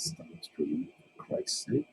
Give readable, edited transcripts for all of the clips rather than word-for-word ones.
Stop streaming, for Christ's sake.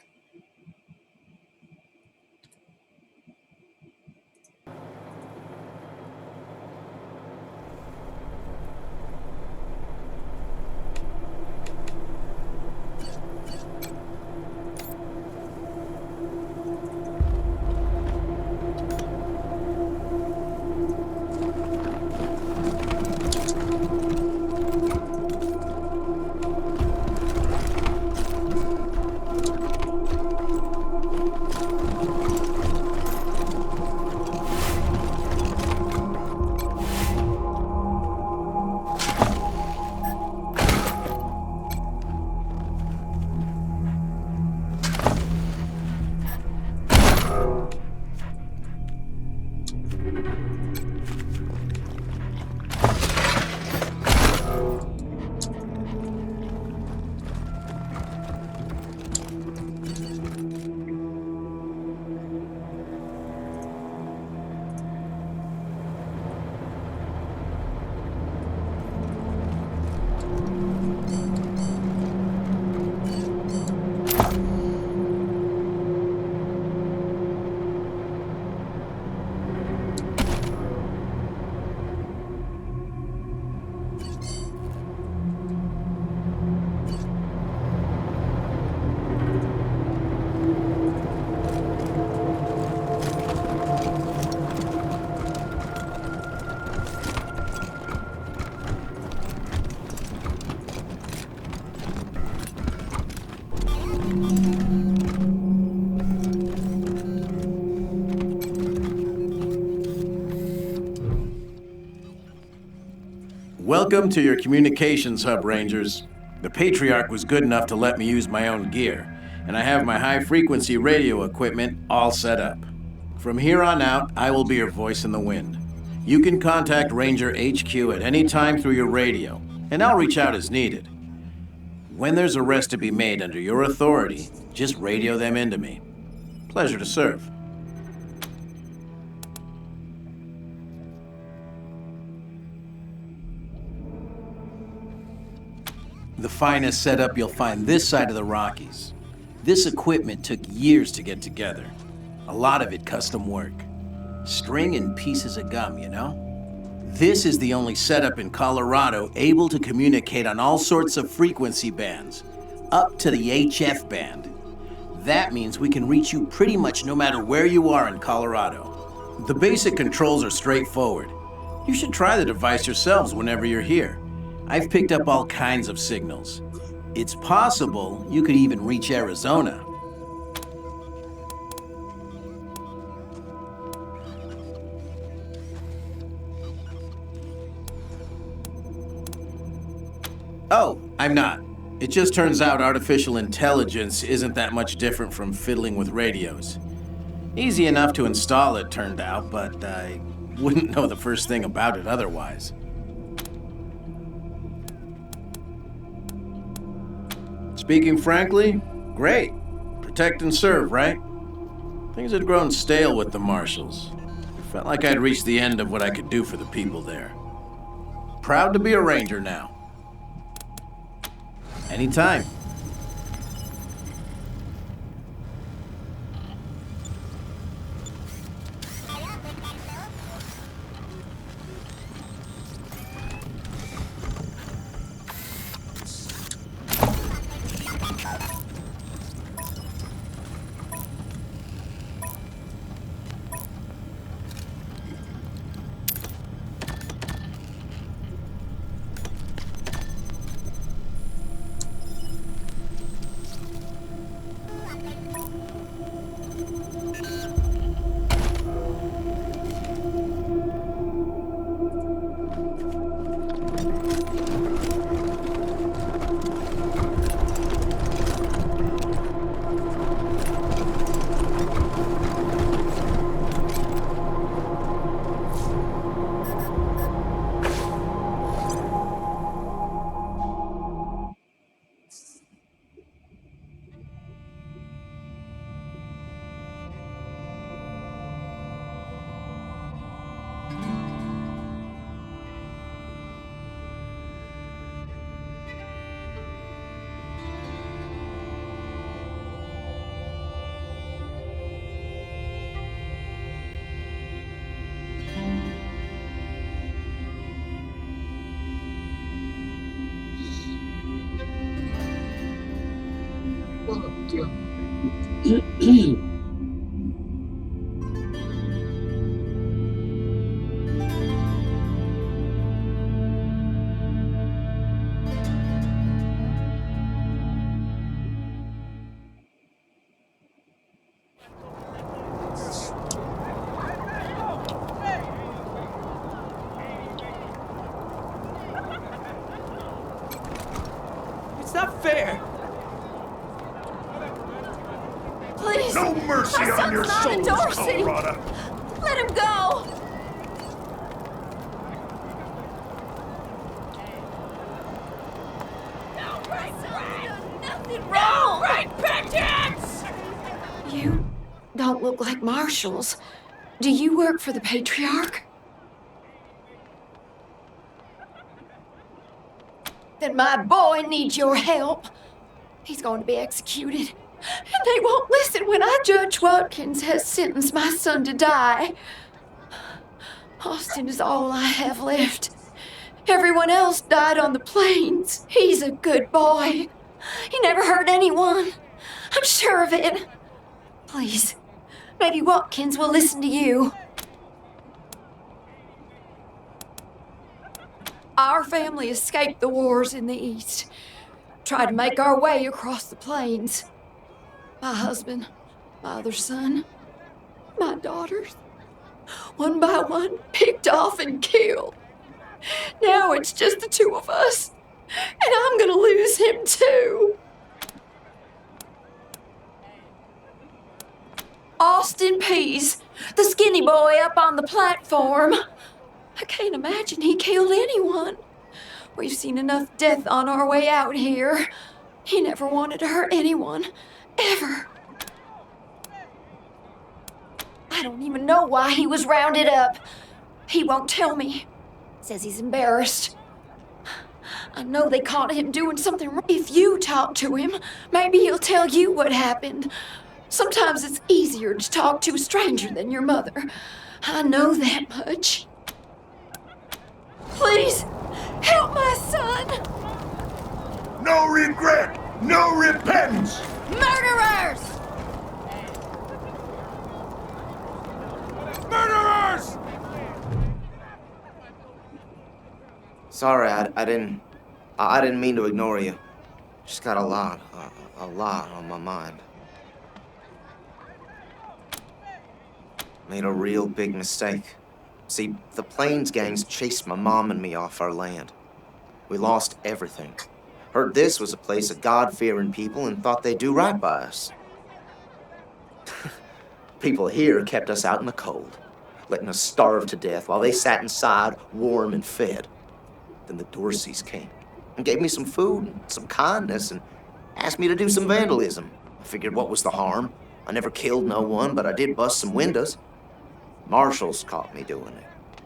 Welcome to your communications hub, Rangers. The Patriarch was good enough to let me use my own gear, and I have my high-frequency radio equipment all set up. From here on out, I will be your voice in the wind. You can contact Ranger HQ at any time through your radio, and I'll reach out as needed. When there's a arrest to be made under your authority, just radio them into me. Pleasure to serve. The finest setup you'll find this side of the Rockies. This equipment took years to get together. A lot of it custom work. String and pieces of gum, you know? This is the only setup in Colorado able to communicate on all sorts of frequency bands, up to the HF band. That means we can reach you pretty much no matter where you are in Colorado. The basic controls are straightforward. You should try the device yourselves whenever you're here. I've picked up all kinds of signals. It's possible you could even reach Arizona. Oh, I'm not. It just turns out artificial intelligence isn't that much different from fiddling with radios. Easy enough to install, it turned out, but I wouldn't know the first thing about it otherwise. Speaking frankly, great. Protect and serve, right? Things had grown stale with the Marshals. It felt like I'd reached the end of what I could do for the people there. Proud to be a Ranger now. Anytime. It's not fair. Please. No mercy my on your son's not a souls, Dorsey. Colorado. Let him go. Nothing wrong. Repentance. You don't look like marshals. Do you work for the patriarch? Then my boy needs your help. He's going to be executed. And they won't listen when Judge Watkins has sentenced my son to die. Austin is all I have left. Everyone else died on the plains. He's a good boy. He never hurt anyone. I'm sure of it. Please, maybe Watkins will listen to you. Our family escaped the wars in the East. Tried to make our way across the plains. My husband, my other son, my daughters, one by one, picked off and killed. Now it's just the two of us, and I'm gonna lose him too. Austin Pease, the skinny boy up on the platform. I can't imagine he killed anyone. We've seen enough death on our way out here. He never wanted to hurt anyone, ever. I don't even know why he was rounded up. He won't tell me. Says he's embarrassed. I know they caught him doing something wrong. If you talk to him, maybe he'll tell you what happened. Sometimes it's easier to talk to a stranger than your mother. I know that much. Please, help my son! No regret, no repentance. Murderers! Murderers! Sorry, I didn't mean to ignore you. Just got a lot on my mind. Made a real big mistake. See, the Plains gangs chased my mom and me off our land. We lost everything. Heard this was a place of God-fearing people and thought they'd do right by us. People here kept us out in the cold, letting us starve to death while they sat inside, warm and fed. Then the Dorseys came and gave me some food and some kindness and asked me to do some vandalism. I figured what was the harm? I never killed no one, but I did bust some windows. Marshals caught me doing it,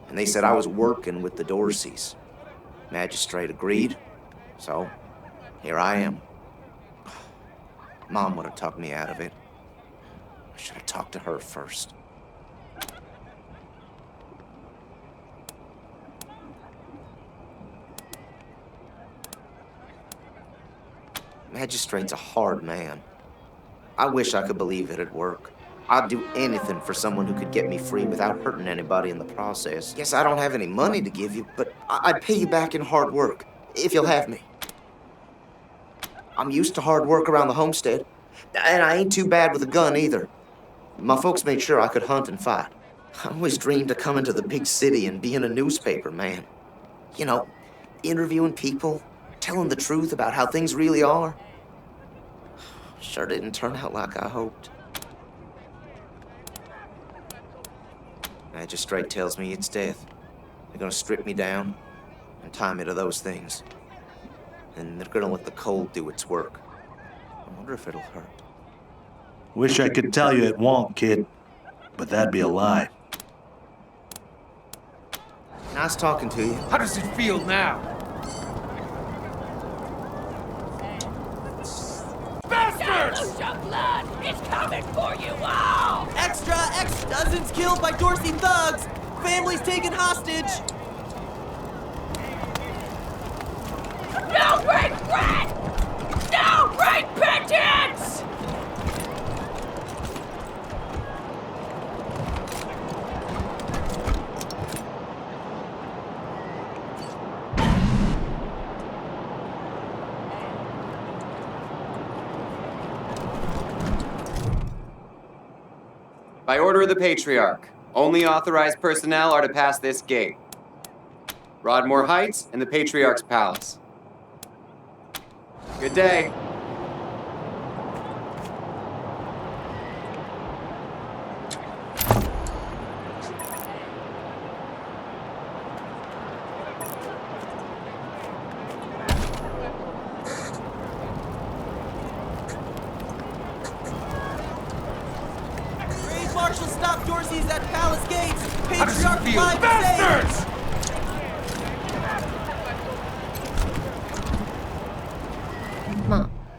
and they said I was working with the Dorseys. Magistrate agreed, so here I am. Mom would have talked me out of it. I should have talked to her first. Magistrate's a hard man. I wish I could believe it'd work. I'd do anything for someone who could get me free without hurting anybody in the process. Guess I don't have any money to give you, but I'd pay you back in hard work, if you'll have me. I'm used to hard work around the homestead, and I ain't too bad with a gun either. My folks made sure I could hunt and fight. I always dreamed of coming to the big city and being a newspaper man. You know, interviewing people, telling the truth about how things really are. Sure didn't turn out like I hoped. Magistrate tells me it's death. They're gonna strip me down and tie me to those things. And they're gonna let the cold do its work. I wonder if it'll hurt. Wish I could tell you it won't, kid, but that'd be a lie. Nice talking to you. How does it feel now? Bastards! Your blood is coming for you all! Extra, dozens killed by Dorsey thugs. Families taken hostage. No regret! No repentance! By order of the Patriarch, only authorized personnel are to pass this gate. Broadmoor Heights and the Patriarch's Palace. Good day. Grave Marshal stop Dorsey's at Palace Gates. How does it Patriarch feel? alive and Bastards!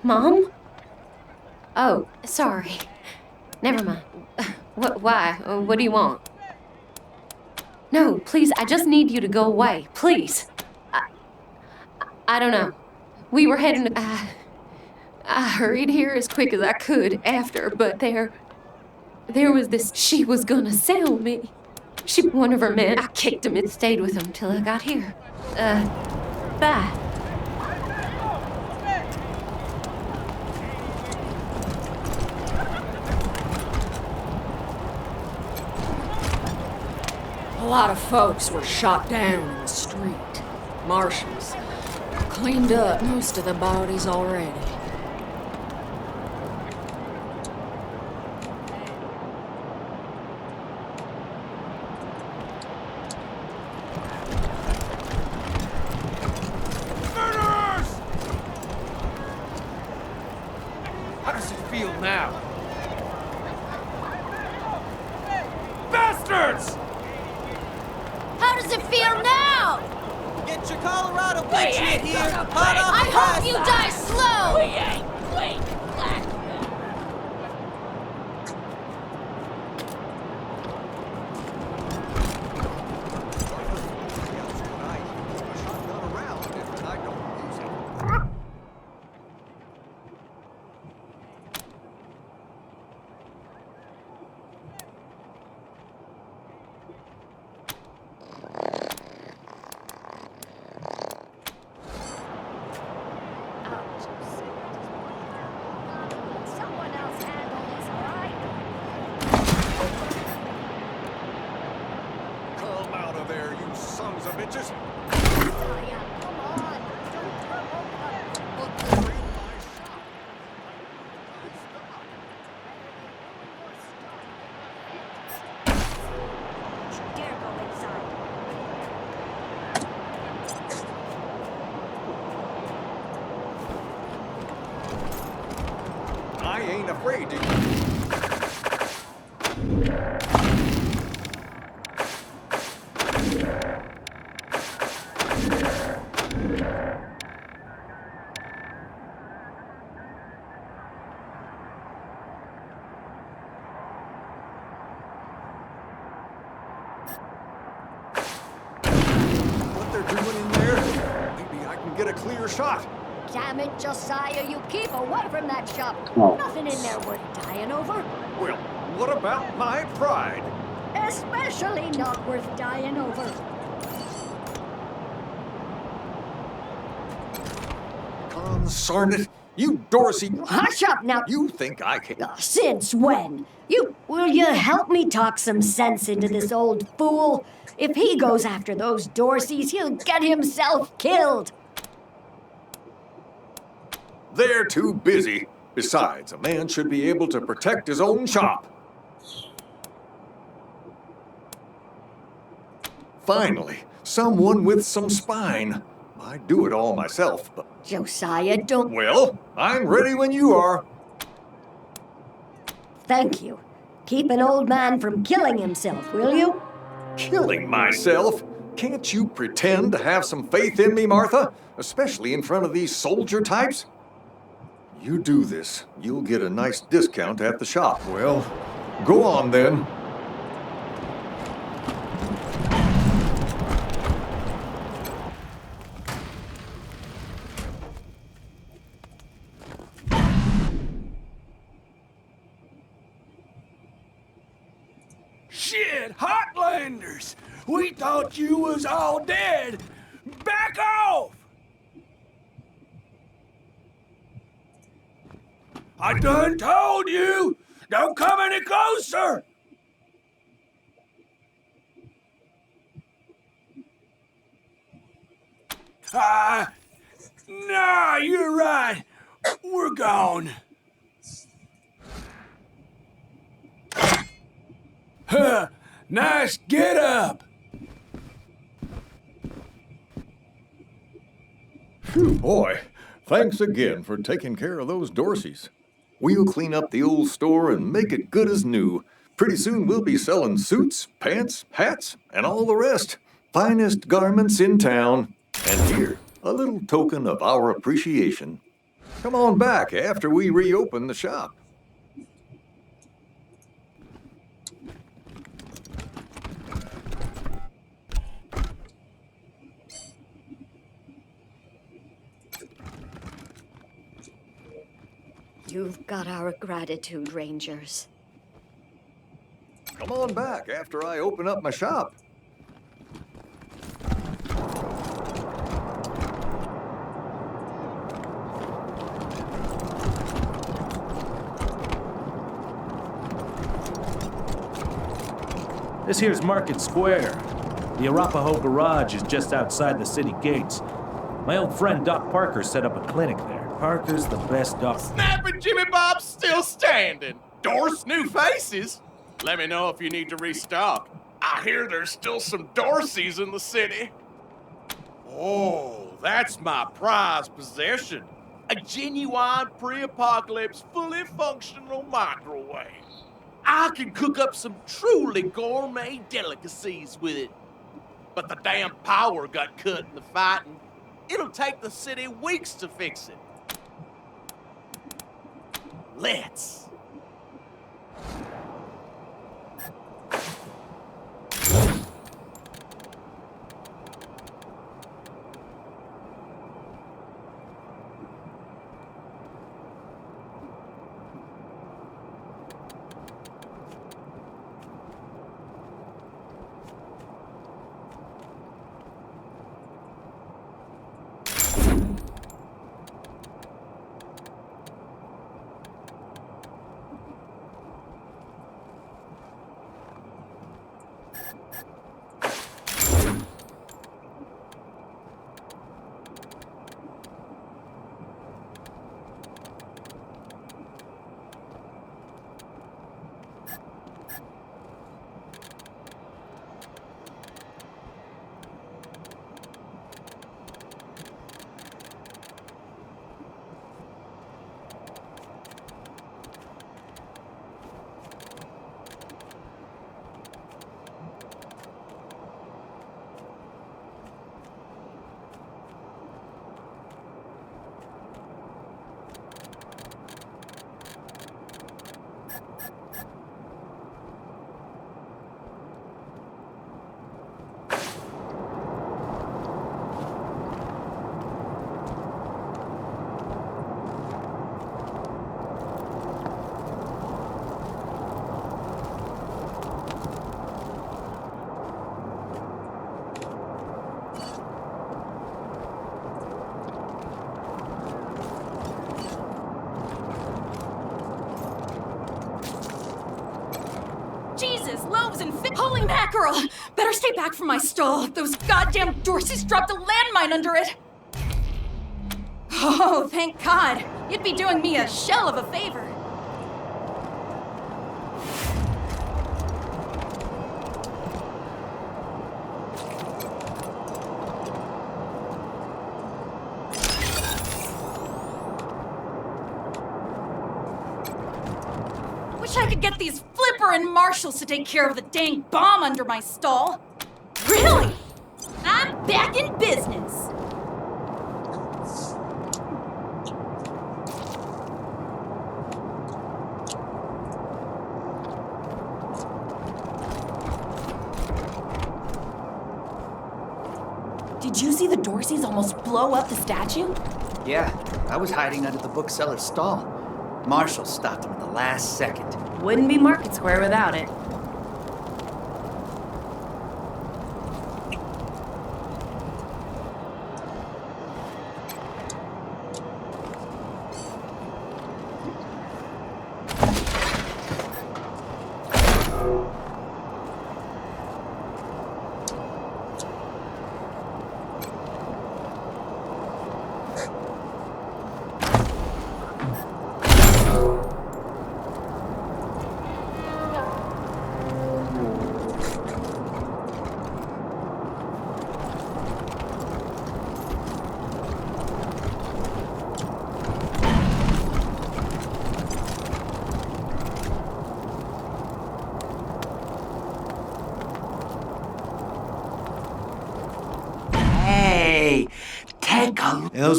Mom? Oh, sorry. Never mind. Why? What do you want? No, please, I just need you to go away. Please. I don't know. We were heading to... I hurried here as quick as I could after, but there was this... She was gonna sell me. One of her men. I kicked him and stayed with him till I got here. Bye. A lot of folks were shot down in the street. Marshals cleaned up most of the bodies already. Murderers! How does it feel now? Bastards! How does it feel now? Get your Colorado Patriot here. Hot off I the hope press. you die slow! We ain't weak. Someone else handle this, alright? Come out of there, you sons of bitches! Josiah, come on. Don't provoke them. Don't you dare go inside. I ain't afraid to. What they're doing in there? Maybe I can get a clear shot. Damn it, Josiah, you keep away from that shop. Oh. Nothing in there worth dying over. Well, what about my pride? Especially not worth dying over. Consarn it! You Dorsey! Hush up now. You think I can? Since when? Will you help me talk some sense into this old fool? If he goes after those Dorseys, he'll get himself killed. They're too busy. Besides, a man should be able to protect his own shop. Finally, someone with some spine. I'd do it all myself, but... Josiah, don't... Well, I'm ready when you are. Thank you. Keep an old man from killing himself, will you? Killing myself? Can't you pretend to have some faith in me, Martha? Especially in front of these soldier types? You do this, you'll get a nice discount at the shop. Well, go on then. Shit, Hotlanders! We thought you was all dead! Back off! I done told you! Don't come any closer! Nah, you're right. We're gone. Huh, nice get up. Phew, boy, thanks again for taking care of those Dorseys. We'll clean up the old store and make it good as new. Pretty soon we'll be selling suits, pants, hats, and all the rest. Finest garments in town. And here, a little token of our appreciation. Come on back after we reopen the shop. You've got our gratitude, Rangers. Come on back after I open up my shop. This here's Market Square. The Arapahoe Garage is just outside the city gates. My old friend Doc Parker set up a clinic there. Parker's the best doc. Snapping Jimmy Bob's still standing. Dorse new faces. Let me know if you need to restock. I hear there's still some Dorseys in the city. Oh, that's my prized possession. A genuine pre-apocalypse, fully functional microwave. I can cook up some truly gourmet delicacies with it. But the damn power got cut in the fighting. It'll take the city weeks to fix it. Let's. Jesus, loaves and holy mackerel! Better stay back from my stall. Those goddamn Dorseys dropped a landmine under it. Oh, thank God. You'd be doing me a shell of a favor. Wish I could get these Flipper and Marshalls to take care of the dang bomb under my stall. Really? I'm back in business. Did you see the Dorseys almost blow up the statue? Yeah, I was hiding under the bookseller's stall. Marshall stopped him at the last second. Wouldn't be Market Square without it.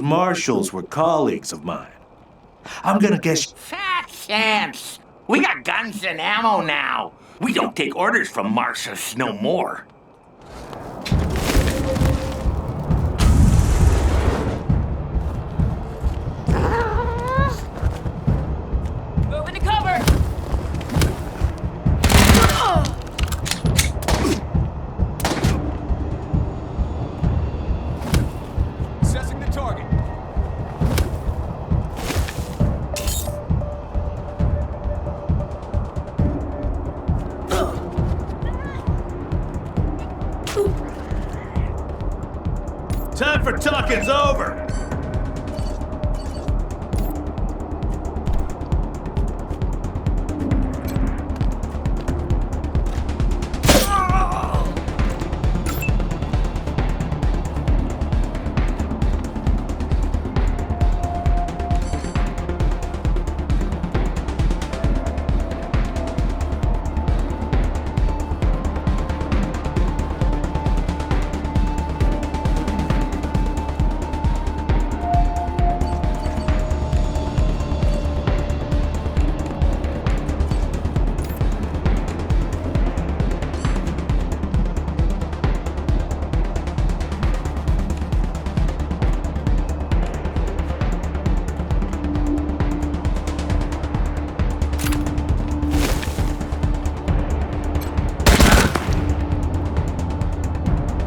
marshals were colleagues of mine. I'm gonna guess. Fat chance. We got guns and ammo now. We don't take orders from marshals no more. Move into cover! Assessing the target. Time for talking's over.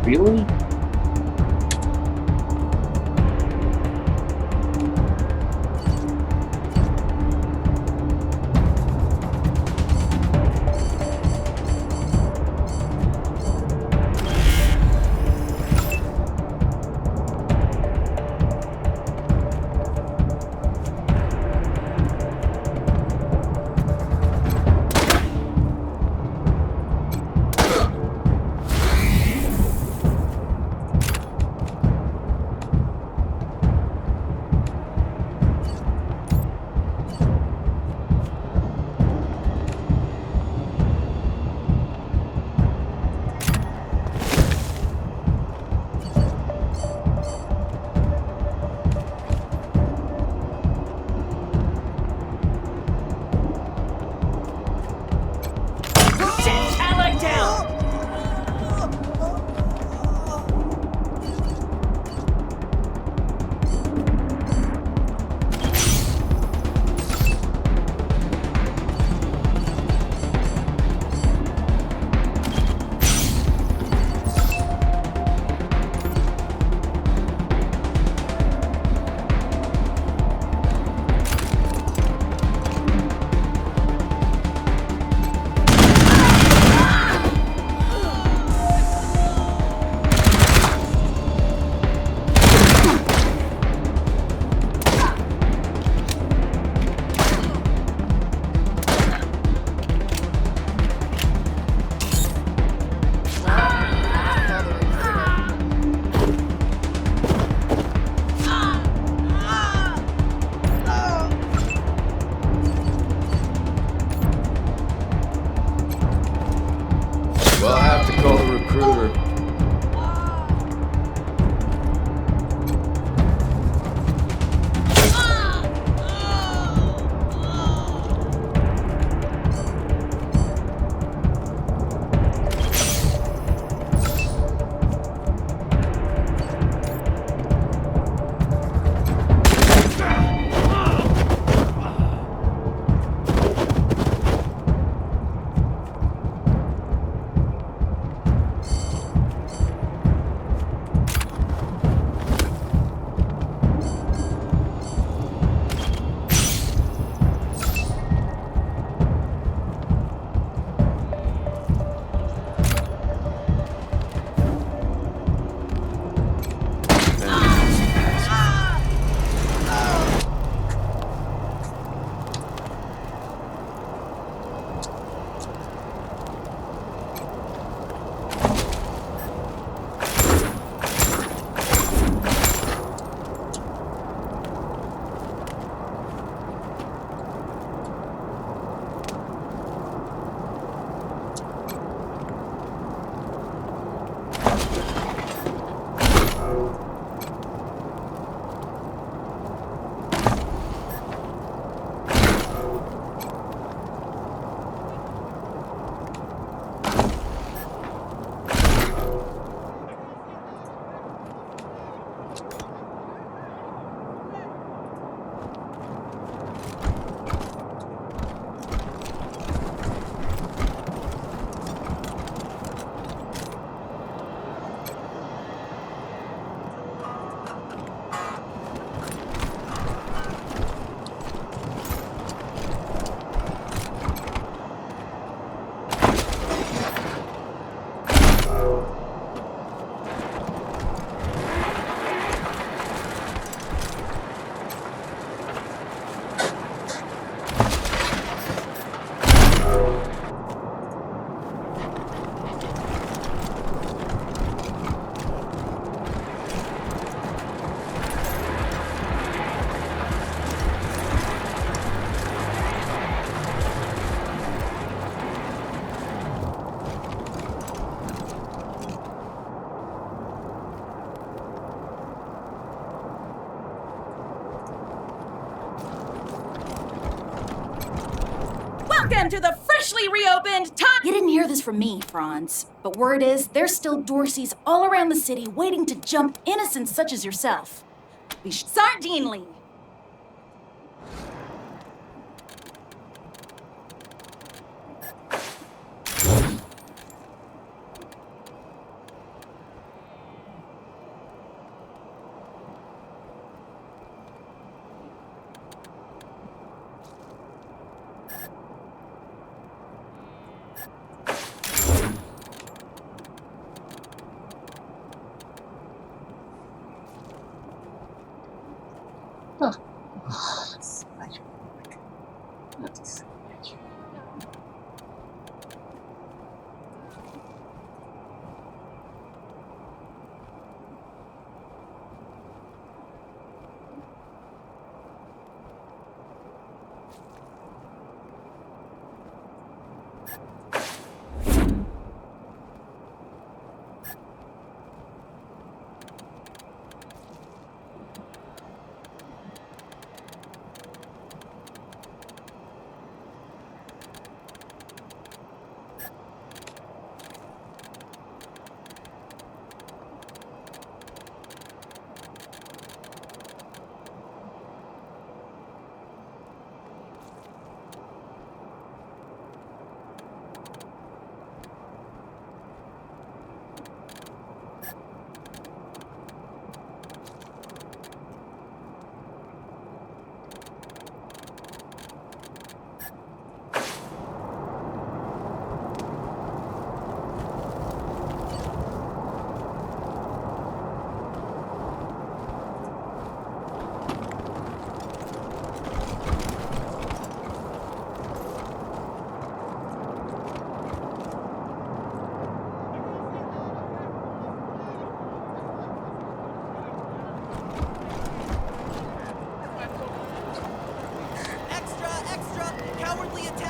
Really? Welcome to the freshly reopened time. You didn't hear this from me, Franz. But word is, there's still Dorseys all around the city waiting to jump innocents such as yourself. Certainly.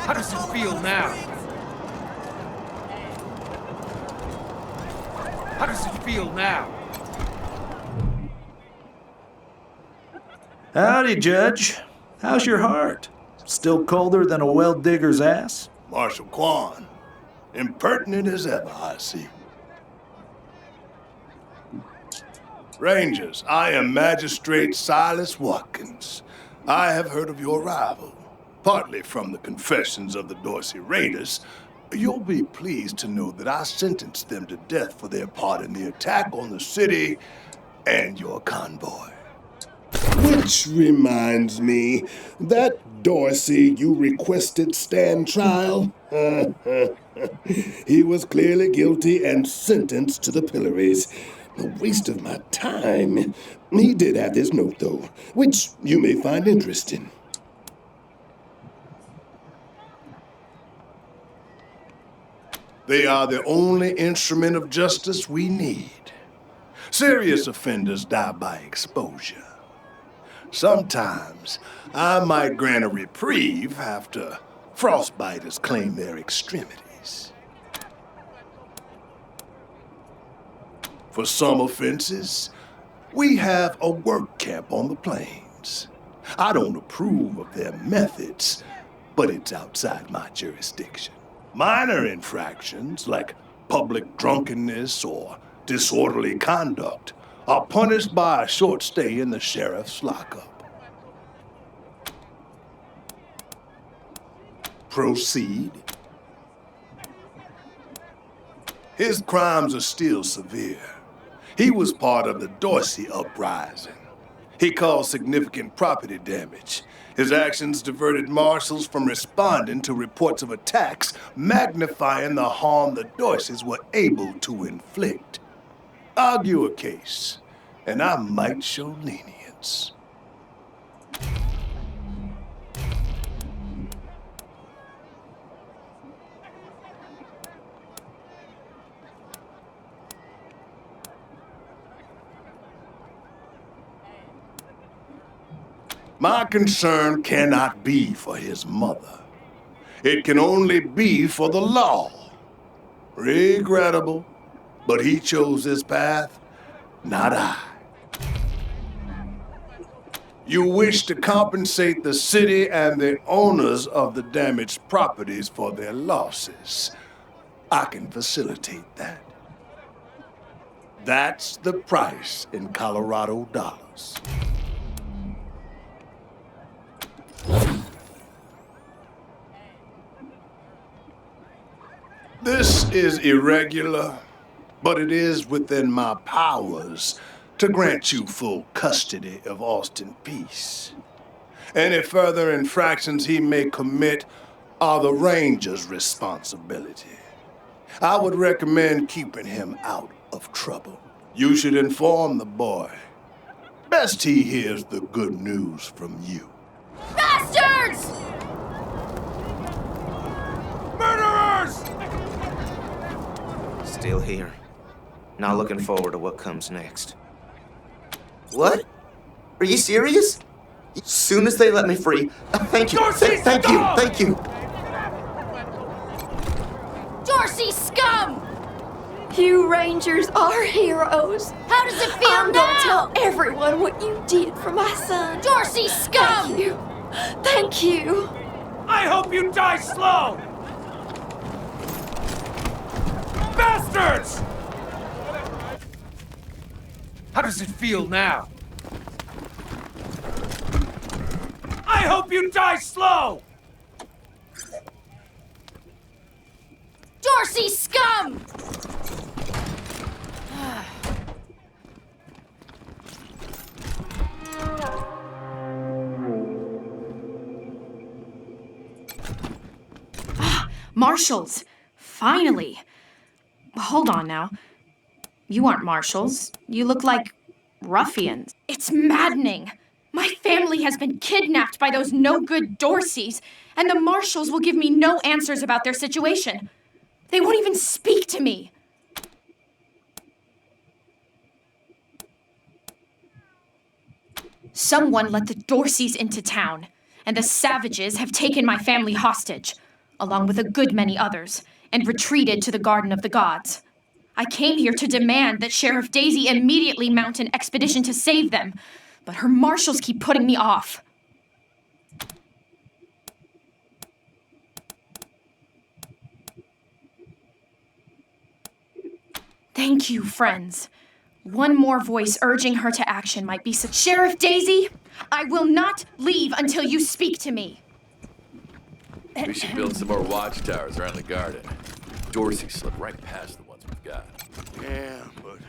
How does it feel now? How does it feel now? Howdy, Judge. How's your heart? Still colder than a well digger's ass? Marshal Quan, impertinent as ever, I see. Rangers, I am Magistrate Silas Watkins. I have heard of your arrival, partly from the confessions of the Dorsey Raiders. You'll be pleased to know that I sentenced them to death for their part in the attack on the city and your convoy. Which reminds me, that Dorsey you requested stand trial? He was clearly guilty and sentenced to the pillories. A waste of my time. He did have this note, though, which you may find interesting. They are the only instrument of justice we need. Serious offenders die by exposure. Sometimes I might grant a reprieve after frostbiters claim their extremities. For some offenses, we have a work camp on the plains. I don't approve of their methods, but it's outside my jurisdiction. Minor infractions, like public drunkenness or disorderly conduct, are punished by a short stay in the sheriff's lockup. Proceed. His crimes are still severe. He was part of the Dorsey uprising. He caused significant property damage. His actions diverted marshals from responding to reports of attacks, magnifying the harm the Dorseys were able to inflict. Argue a case, and I might show lenience. My concern cannot be for his mother. It can only be for the law. Regrettable, but he chose this path, not I. You wish to compensate the city and the owners of the damaged properties for their losses. I can facilitate that. That's the price in Colorado dollars. This is irregular, but it is within my powers to grant you full custody of Austin Peace. Any further infractions he may commit are the Ranger's responsibility. I would recommend keeping him out of trouble. You should inform the boy. Best he hears the good news from you. Bastards! Murderers! Still here. Not looking forward to what comes next. What? Are you serious? As soon as they let me free, thank you, thank you. Dorsey scum! You Rangers are heroes. How does it feel I'm now? gonna tell everyone what you did for my son. Dorsey scum! Thank you. Thank you. I hope you die slow! Bastards! How does it feel now? I hope you die slow! Dorsey scum! Marshals! Finally! Hold on now. You aren't marshals. You look like ruffians. It's maddening! My family has been kidnapped by those no-good Dorseys, and the marshals will give me no answers about their situation. They won't even speak to me. Someone let the Dorseys into town, and the savages have taken my family hostage, along with a good many others, and retreated to the Garden of the Gods. I came here to demand that Sheriff Daisy immediately mount an expedition to save them, but her marshals keep putting me off. Thank you, friends. One more voice urging her to action might be such. Sheriff Daisy, I will not leave until you speak to me. We should build some more watchtowers around the garden. Dorsey slipped right past the ones we've got. Yeah, but...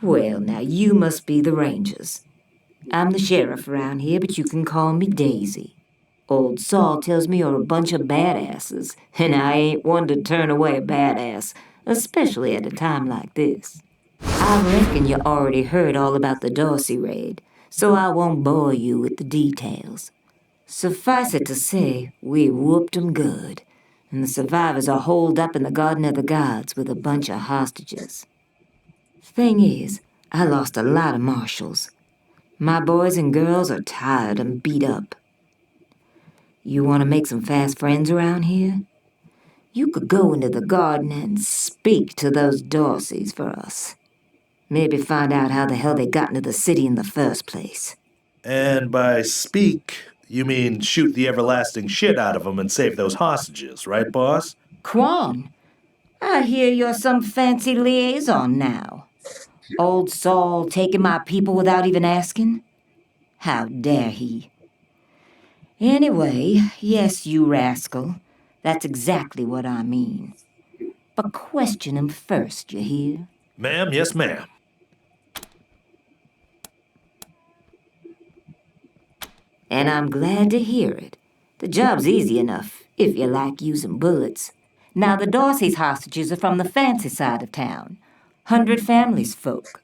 Well, now you must be the Rangers. I'm the sheriff around here, but you can call me Daisy. Old Saul tells me you're a bunch of badasses, and I ain't one to turn away a badass, especially at a time like this. I reckon you already heard all about the Dorsey raid, so I won't bore you with the details. Suffice it to say, we whooped 'em good, and the survivors are holed up in the Garden of the Gods with a bunch of hostages. Thing is, I lost a lot of marshals. My boys and girls are tired and beat up. You want to make some fast friends around here? You could go into the garden and speak to those Dorseys for us. Maybe find out how the hell they got into the city in the first place. And by speak, you mean shoot the everlasting shit out of them and save those hostages, right, boss? Quan, I hear you're some fancy liaison now. Old Saul taking my people without even asking? How dare he? Anyway, yes, you rascal. That's exactly what I mean. But question him first, you hear? Ma'am, yes, ma'am. And I'm glad to hear it. The job's easy enough, if you like using bullets. Now, the Dorsey's hostages are from the fancy side of town. 100 Families folk.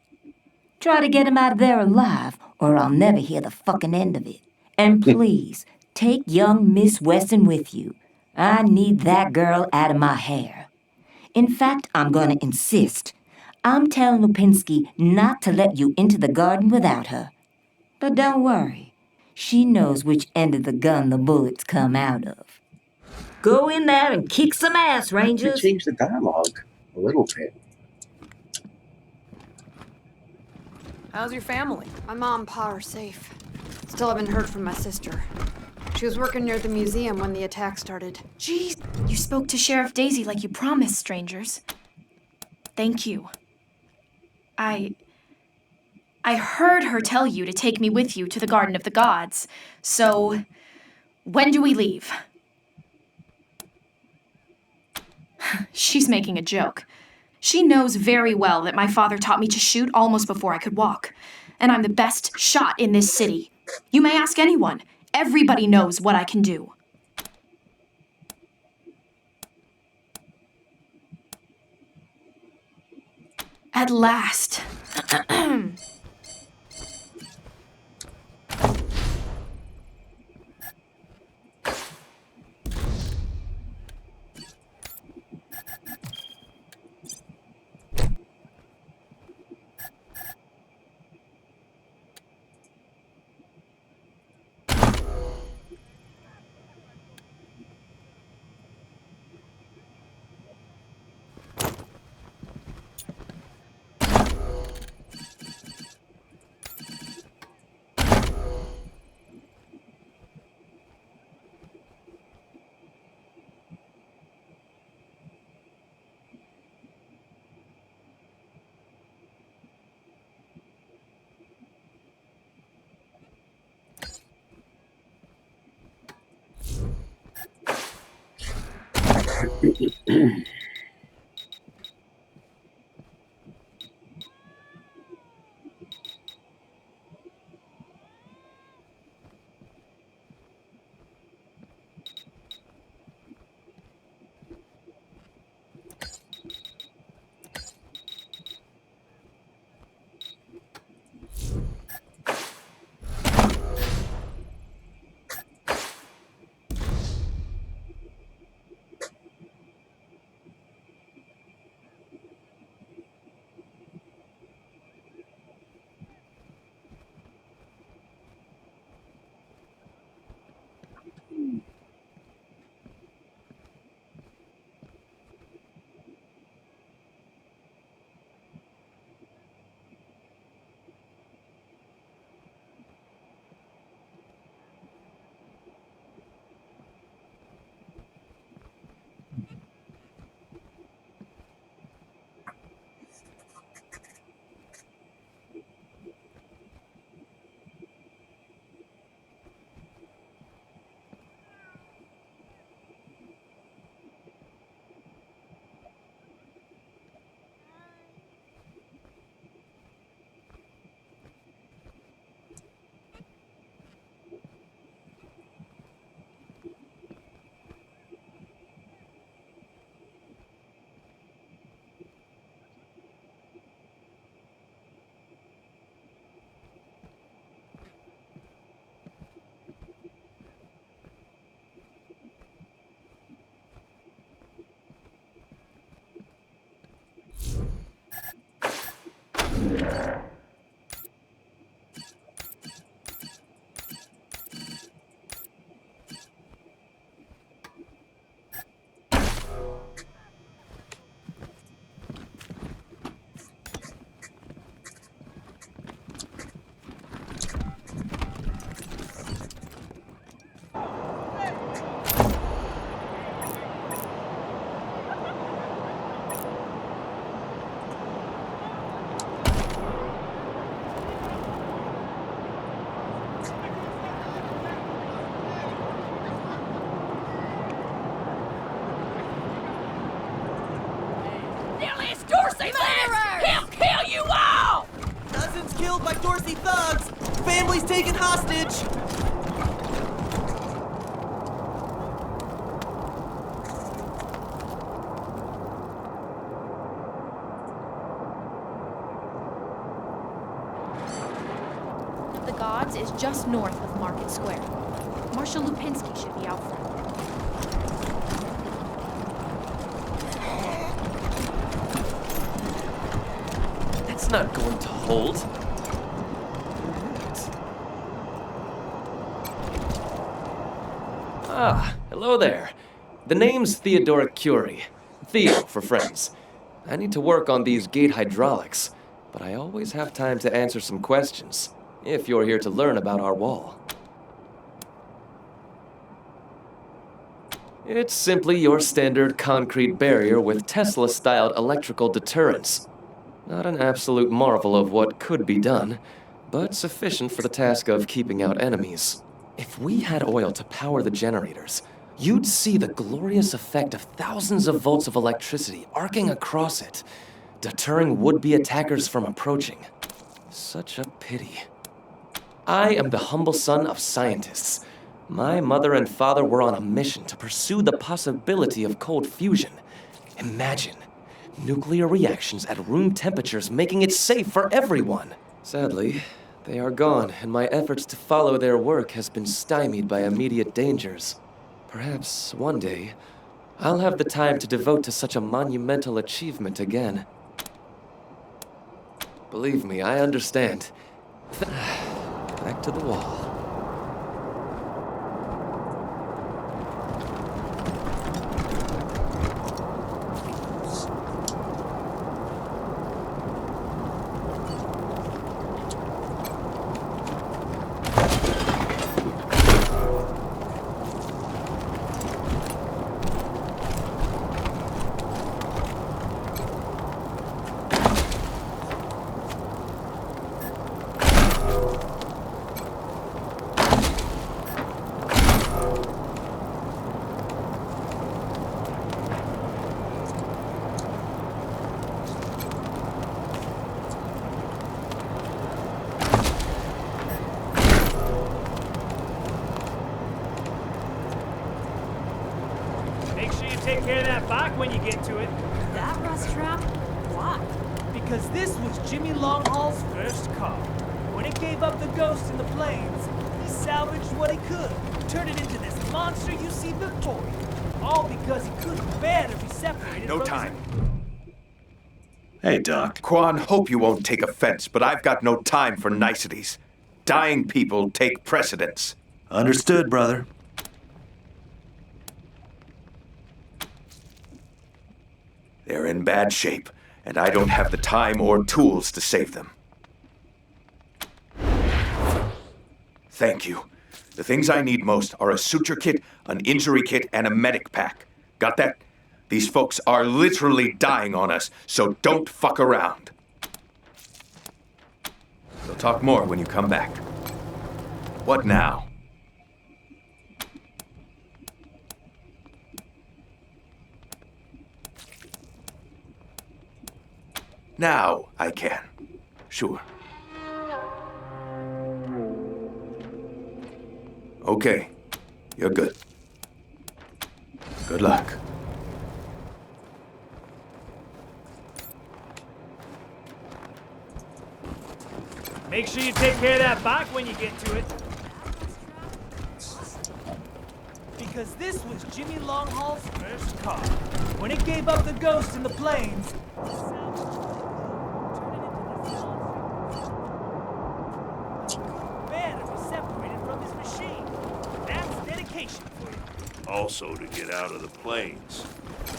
Try to get 'em out of there alive, or I'll never hear the fucking end of it. And please, take young Miss Weston with you. I need that girl out of my hair. In fact, I'm gonna insist. I'm telling Lupinski not to let you into the garden without her. But don't worry. She knows which end of the gun the bullets come out of. Go in there and kick some ass, Rangers. They changed the dialogue a little bit. How's your family? My mom and pa are safe. Still haven't heard from my sister. She was working near the museum when the attack started. Jeez, you spoke to Sheriff Daisy like you promised, strangers. Thank you. I heard her tell you to take me with you to the Garden of the Gods. So, when do we leave? She's making a joke. She knows very well that my father taught me to shoot almost before I could walk. And I'm the best shot in this city. You may ask anyone. Everybody knows what I can do. At last. He'll kill you all! Dozens killed by Dorsey thugs! Families taken hostage! The Gods is just north of Market Square. Marshal Lupinski should be out front. That's not going to hold. Ah, hello there. The name's Theodoric Curie. Theo, for friends. I need to work on these gate hydraulics. but I always have time to answer some questions, if you're here to learn about our wall. It's simply your standard concrete barrier with Tesla-styled electrical deterrence. Not an absolute marvel of what could be done, but sufficient for the task of keeping out enemies. If we had oil to power the generators, you'd see the glorious effect of thousands of volts of electricity arcing across it, deterring would-be attackers from approaching. Such a pity. I am the humble son of scientists. My mother and father were on a mission to pursue the possibility of cold fusion. Imagine nuclear reactions at room temperatures making it safe for everyone. Sadly, they are gone, and my efforts to follow their work has been stymied by immediate dangers. Perhaps one day, I'll have the time to devote to such a monumental achievement again. Believe me, I understand. Back to the wall. Take care of that bike when you get to it. That rust trap? Why? Because this was Jimmy Longhaul's first car. When it gave up the ghost in the plains, he salvaged what he could, turned it into this monster you see before you. All because he couldn't bear to be separated No from time. Hey, Doc. Quan, hope you won't take offense, but I've got no time for niceties. Dying people take precedence. Understood, brother. They're in bad shape, and I don't have the time or tools to save them. Thank you. The things I need most are a suture kit, an injury kit, and a medic pack. Got that? These folks are literally dying on us, so don't fuck around. We'll talk more when you come back. What now? Now I can. Sure. Okay. You're good. Good luck. Make sure you take care of that bike when you get to it. Because this was Jimmy Longhaul's first car. When it gave up the ghost in the plains, also to get out of the plains.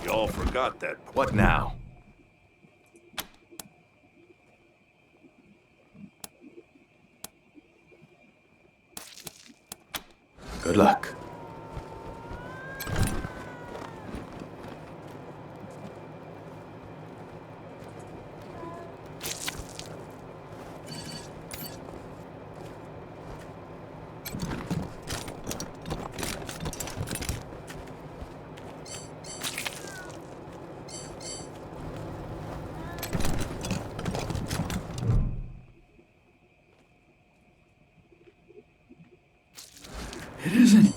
Y'all forgot that. What now? Good luck. It isn't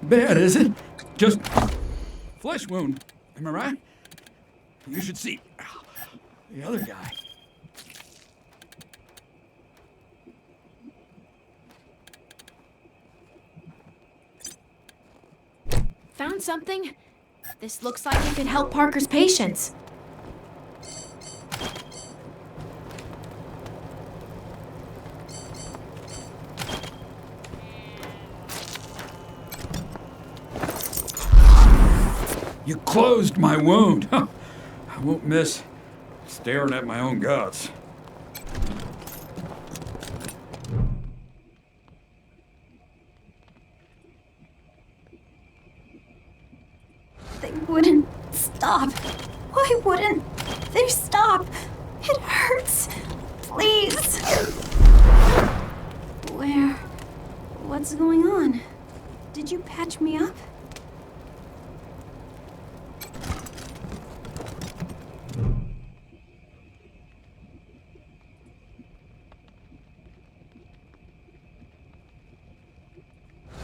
bad, is it? Just flesh wound. Am I right? You should see the other guy. Found something? This looks like it could help Parker's patients. You closed my wound. I won't miss staring at my own guts. They wouldn't stop. Why wouldn't they stop? It hurts. Please. Where? What's going on? Did you patch me up?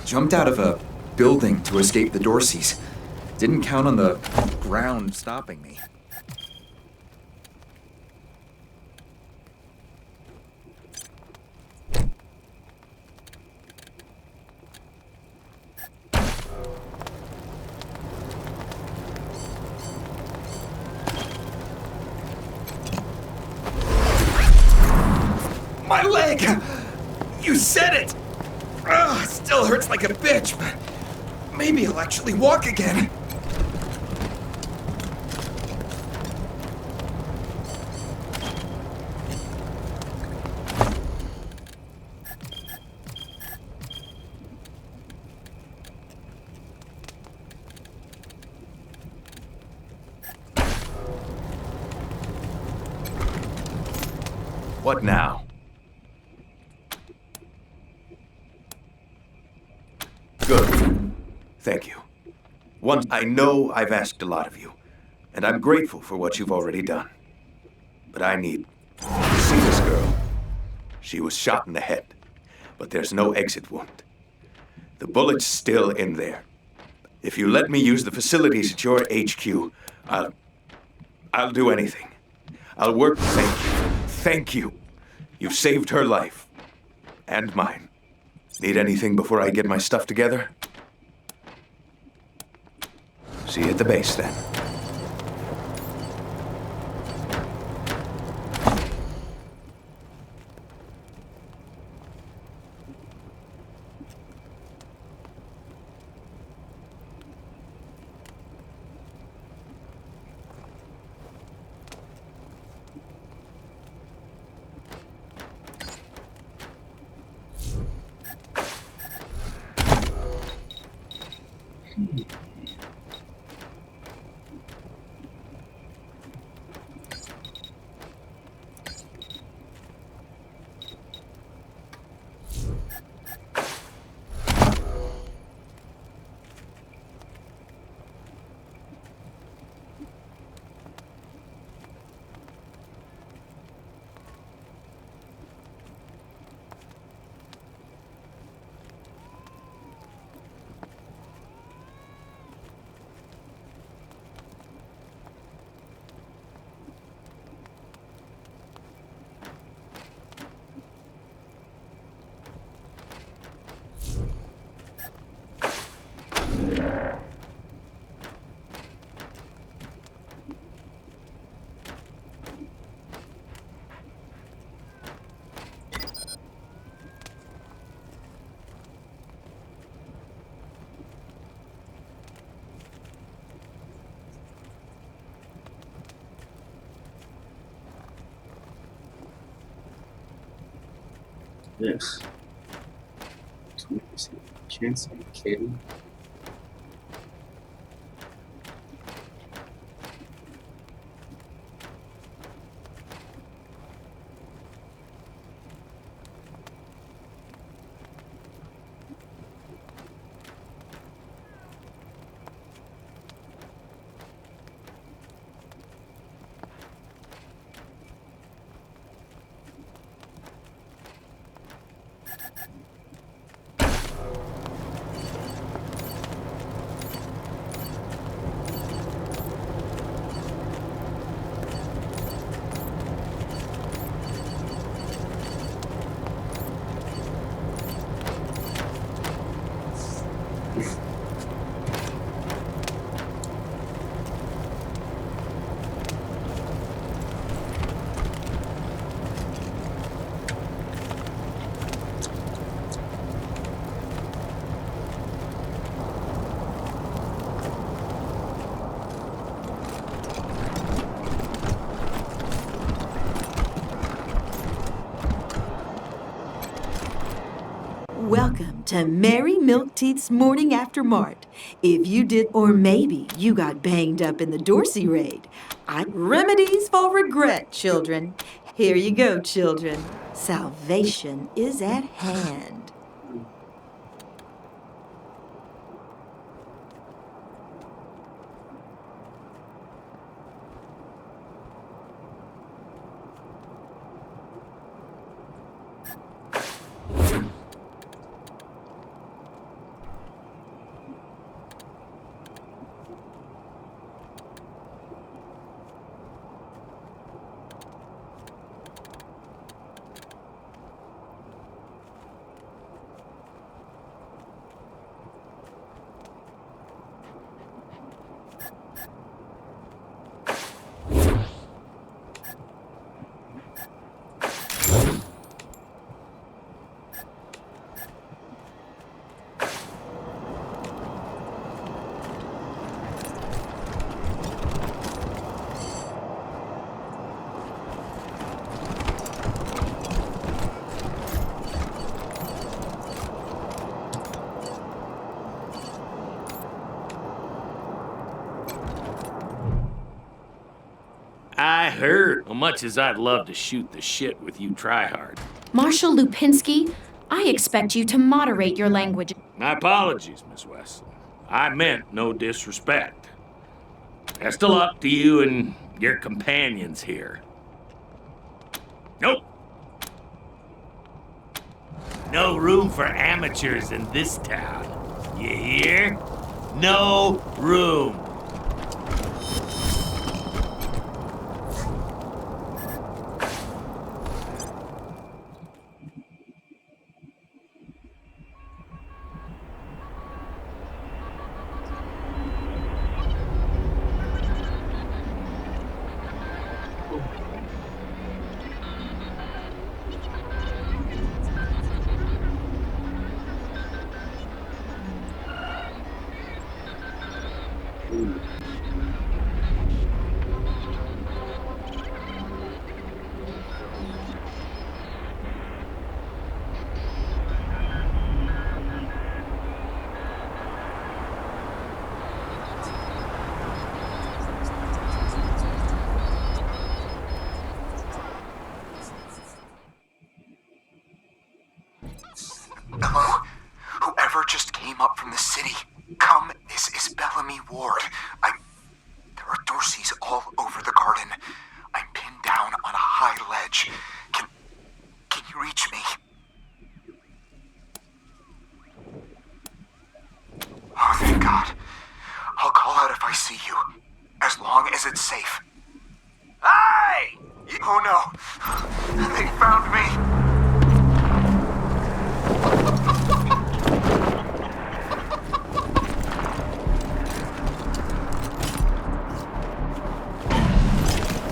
Jumped out of a building to escape the Dorseys. Didn't count on the ground stopping me. My leg! You said it! Ugh, still hurts like a bitch, but maybe I'll actually walk again. What now? Good. Thank you. Once I know I've asked a lot of you, and I'm grateful for what you've already done. But I need to see this girl. She was shot in the head, but there's no exit wound. The bullet's still in there. If you let me use the facilities at your HQ, I'll do anything. I'll work. Thank you. Thank you. You've saved her life. And mine. Need anything before I get my stuff together? See you at the base, then. Yes. Chance on Katie. Welcome to Mary Milkteeth's Morning After Mart. If you did, or maybe you got banged up in the Dorsey raid, remedies for regret, children. Here you go, children. Salvation is at hand. I heard how much as I'd love to shoot the shit with you tryhard. Marshal Lupinski, I expect you to moderate your language. My apologies, Miss Wesson. I meant no disrespect. Best of luck to you and your companions here. Nope. No room for amateurs in this town. You hear? No room. Hello? Whoever just came up from the city, come. This is Bellamy Ward. There are Dorseys all over the garden. I'm pinned down on a high ledge. Can you reach me? Oh, thank God. I'll call out if I see you, as long as it's safe. Hey! Oh no! They found me!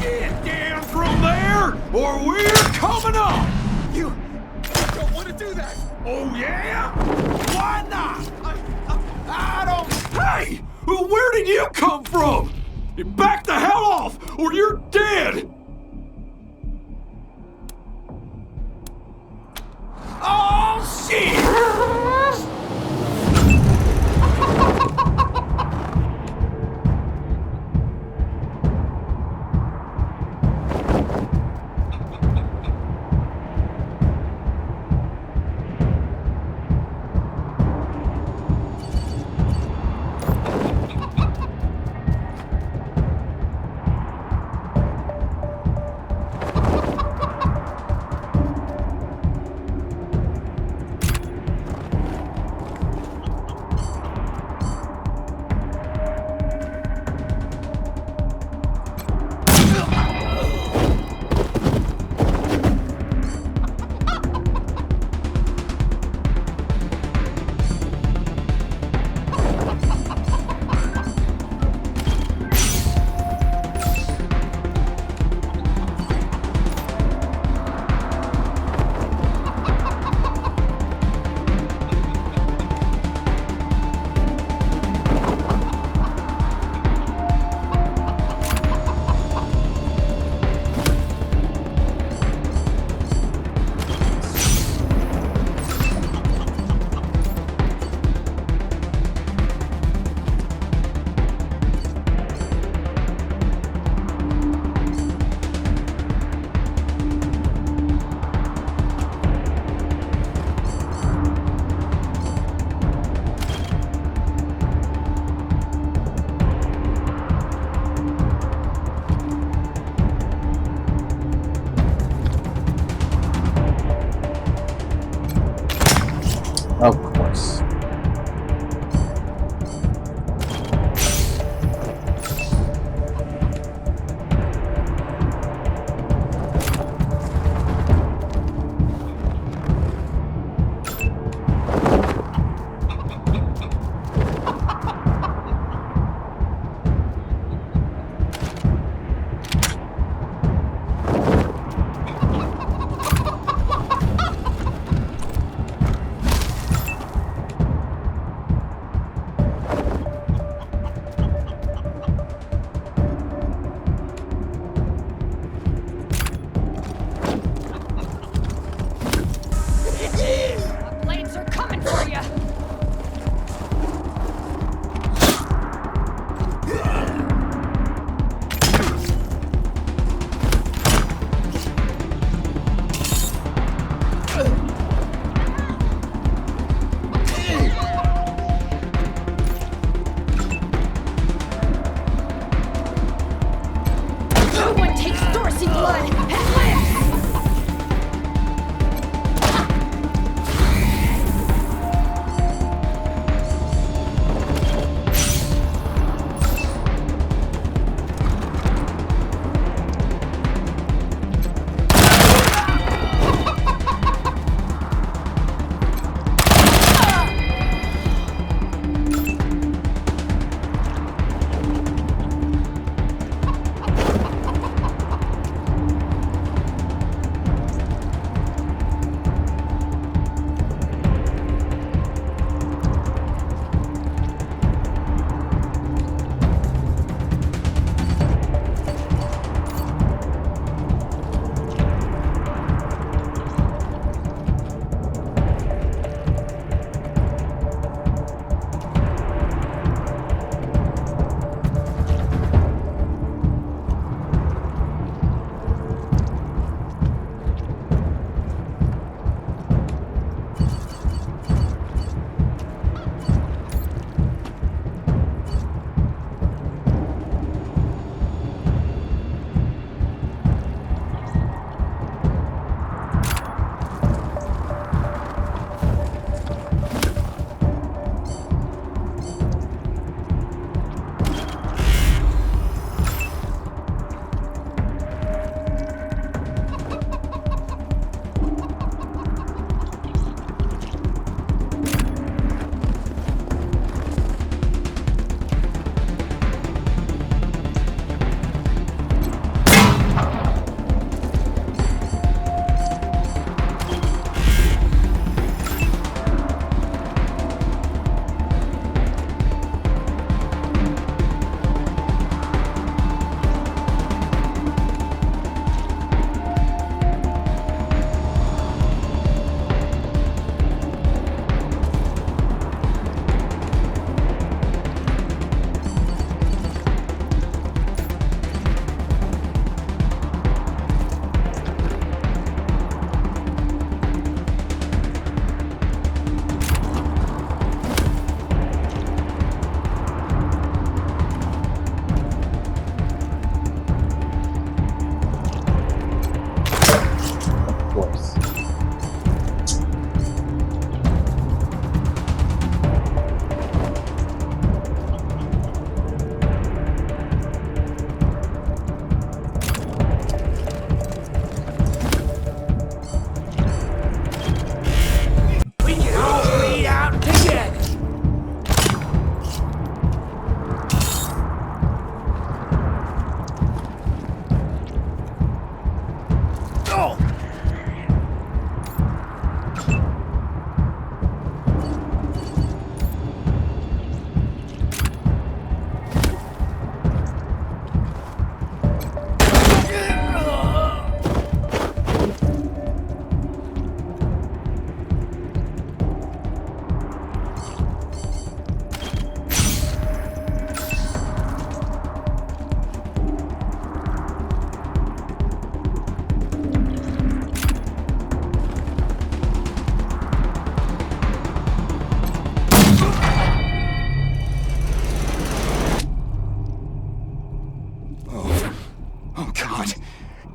Get down from there, or we're coming up! You don't want to do that! Oh, yeah? Why not? I don't... Hey! Where did you come from? Back the hell off, or you're dead! Oh, shit! Of course.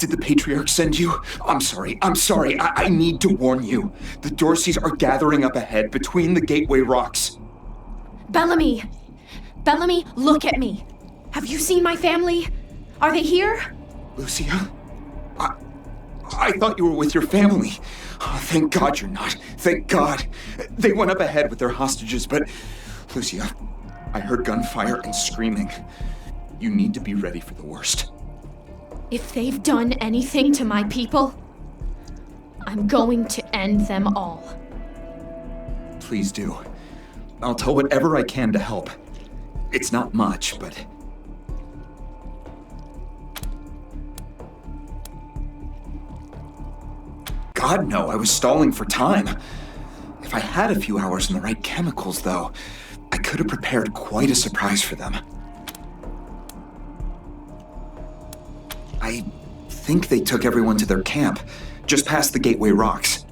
Did the Patriarch send you? I'm sorry. I need to warn you. The Dorseys are gathering up ahead between the Gateway Rocks. Bellamy! Bellamy, look at me! Have you seen my family? Are they here? Lucia? I thought you were with your family. Oh, thank God you're not. Thank God. They went up ahead with their hostages, but... Lucia, I heard gunfire and screaming. You need to be ready for the worst. If they've done anything to my people, I'm going to end them all. Please do. I'll tell whatever I can to help. It's not much, but... God, no, I was stalling for time. If I had a few hours and the right chemicals, though, I could have prepared quite a surprise for them. I think they took everyone to their camp, just past the Gateway Rocks.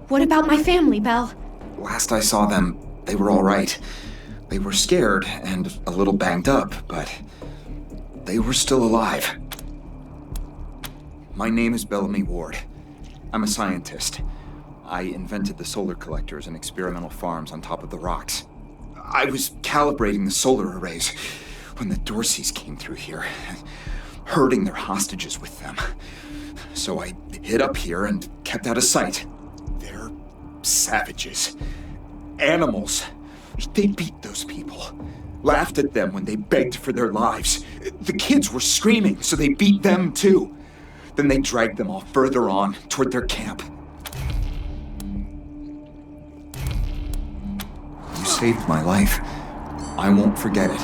What about my family, Belle? Last I saw them, they were all right. They were scared and a little banged up, but they were still alive. My name is Bellamy Ward. I'm a scientist. I invented the solar collectors and experimental farms on top of the rocks. I was calibrating the solar arrays when the Dorseys came through here, herding their hostages with them. So I hid up here and kept out of sight. They're savages. Animals. They beat those people. Laughed at them when they begged for their lives. The kids were screaming, so they beat them too. Then they dragged them all further on toward their camp. You saved my life. I won't forget it.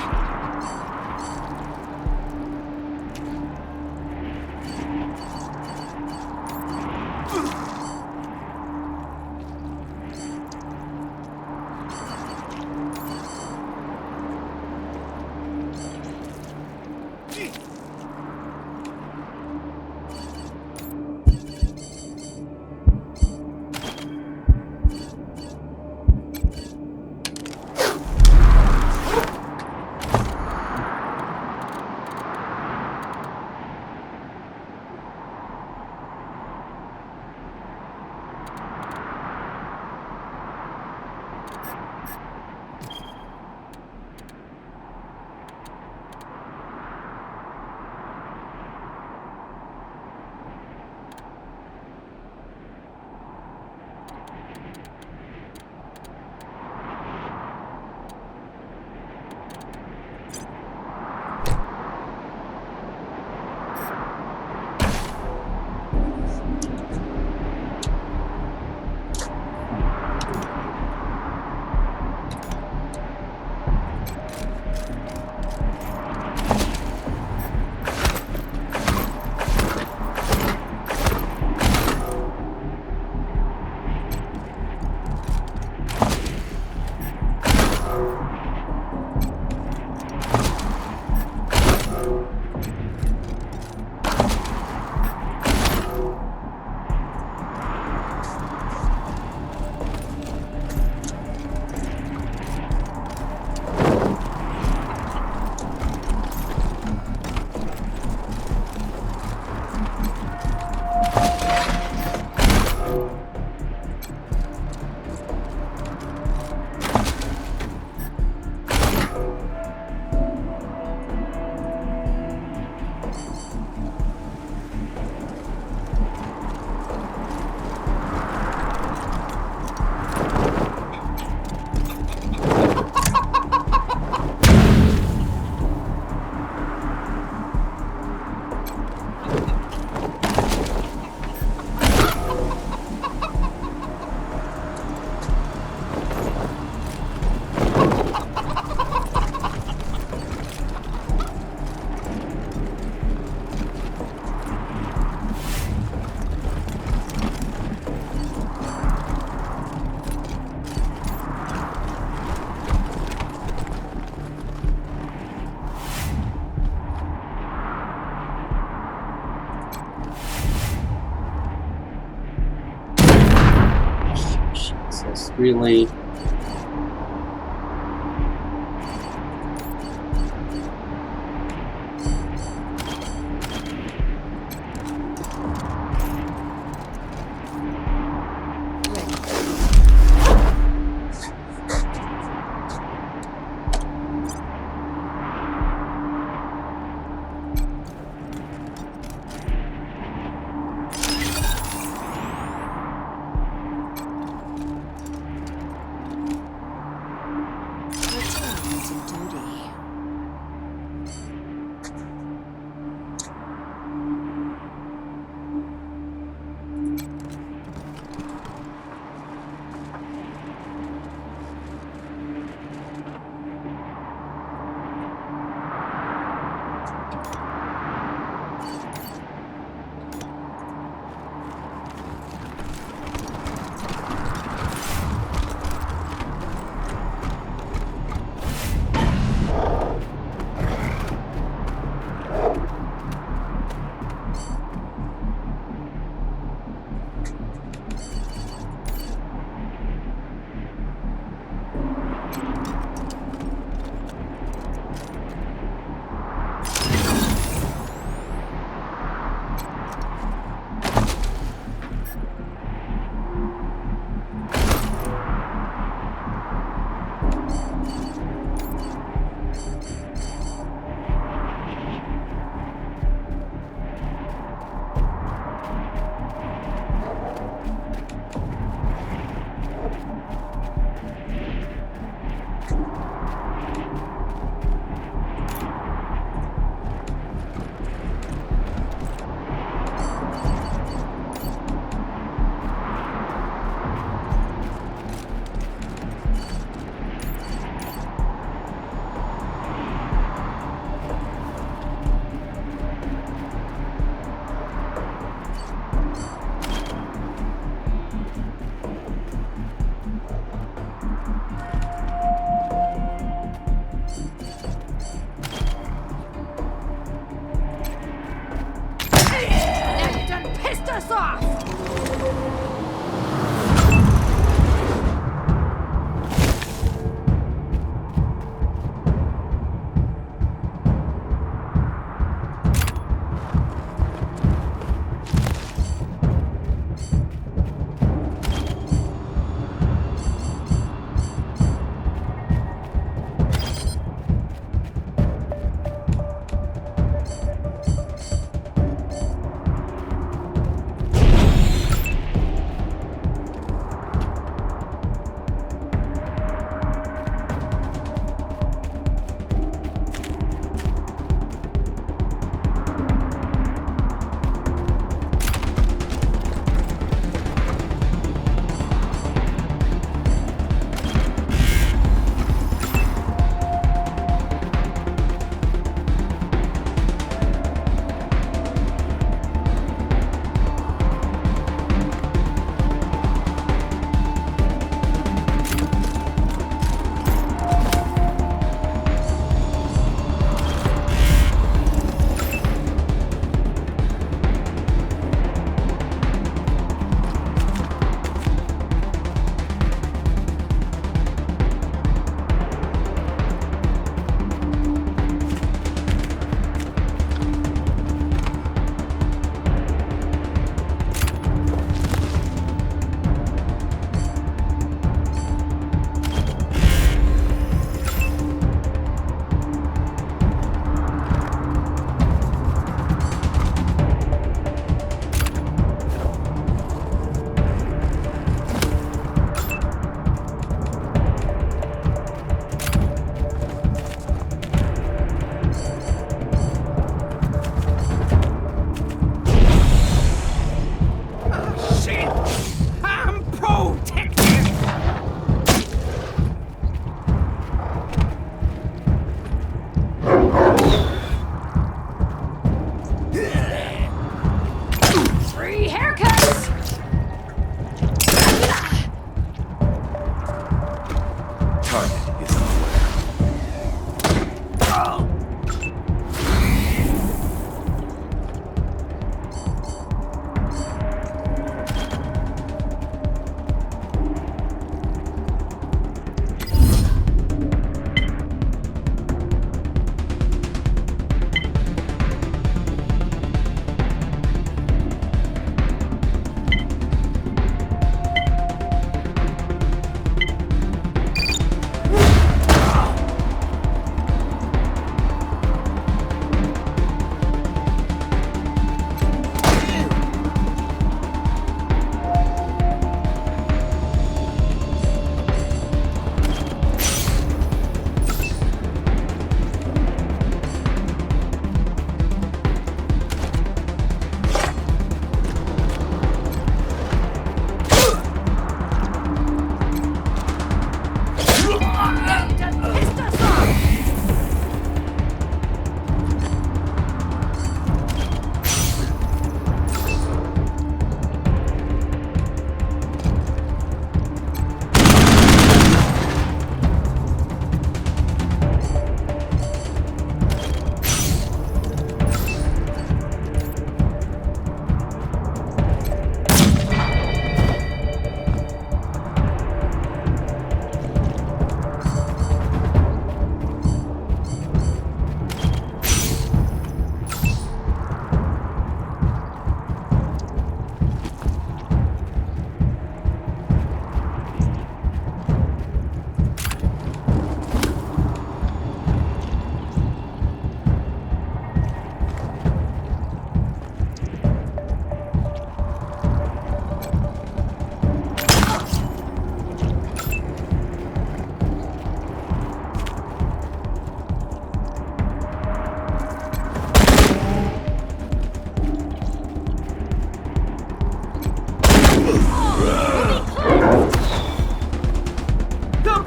Really?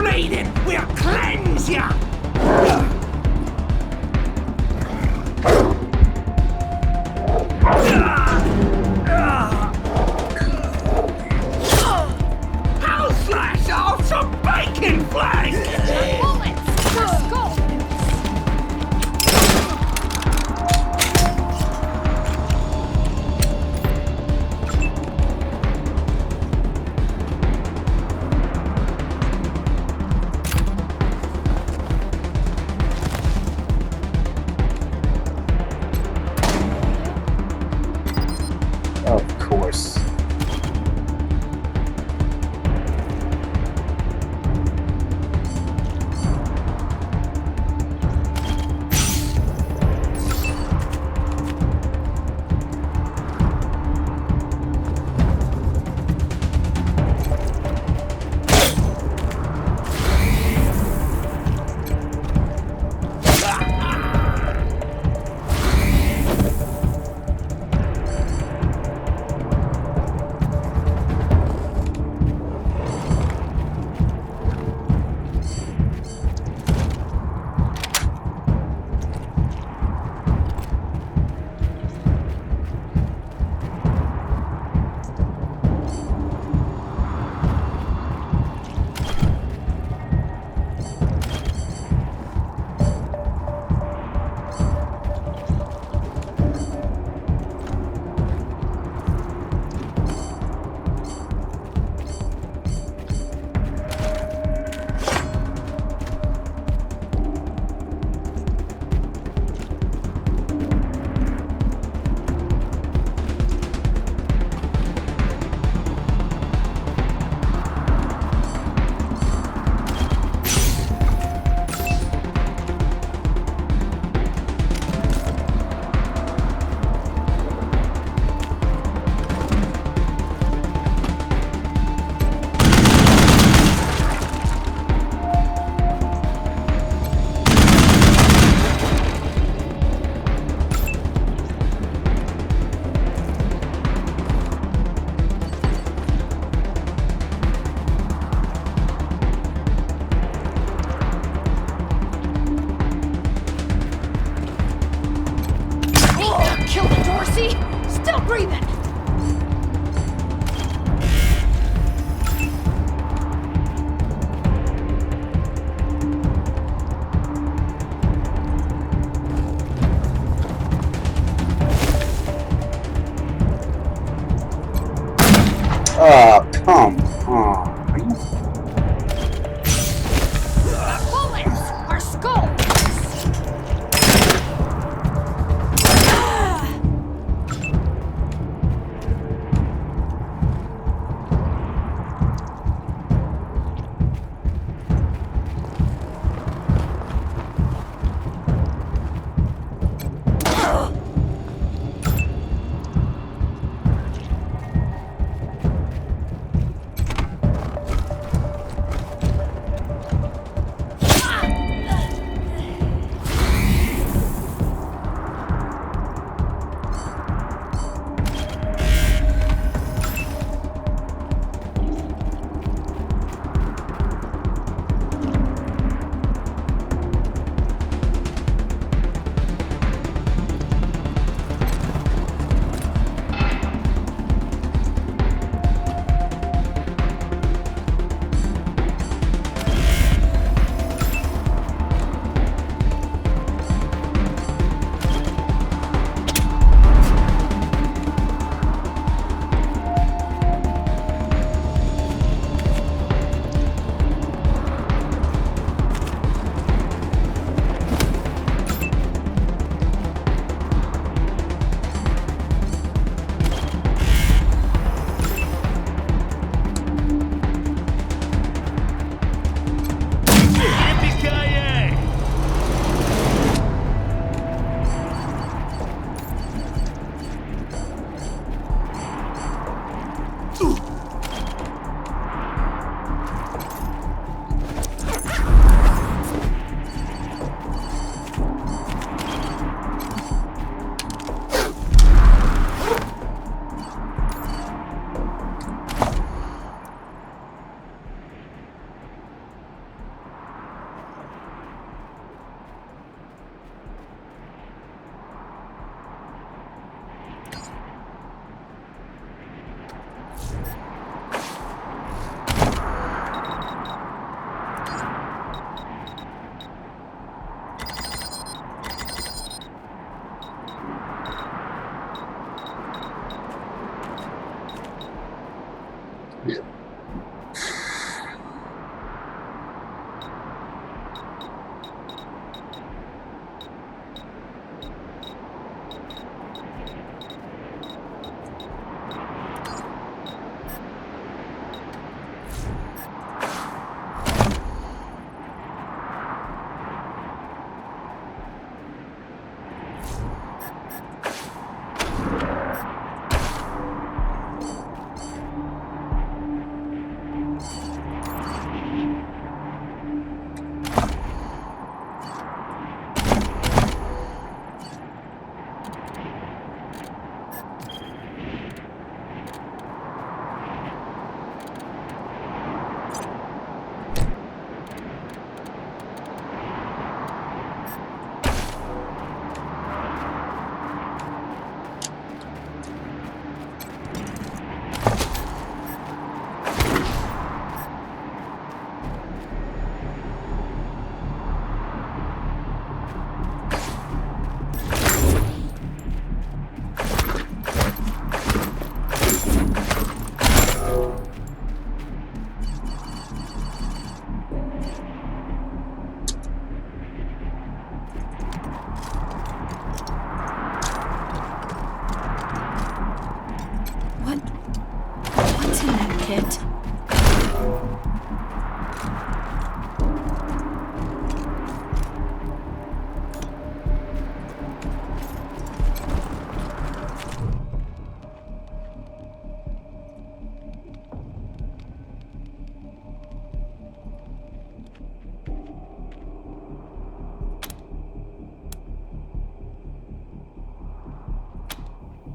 bleeding, we'll cleanse ya! I'll slice off some bacon flank! Bullets! For skull!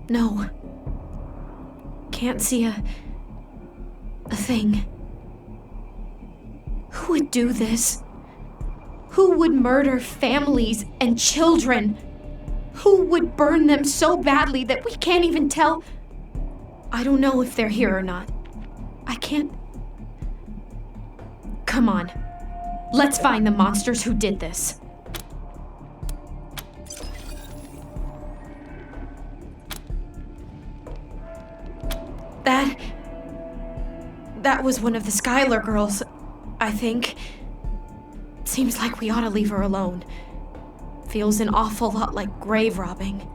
No. Can't see a thing. Who would do this? Who would murder families and children? Who would burn them so badly that we can't even tell? I don't know if they're here or not. I can't... Come on. Let's find the monsters who did this. That was one of the Skylar girls, I think. Seems like we ought to leave her alone. Feels an awful lot like grave robbing.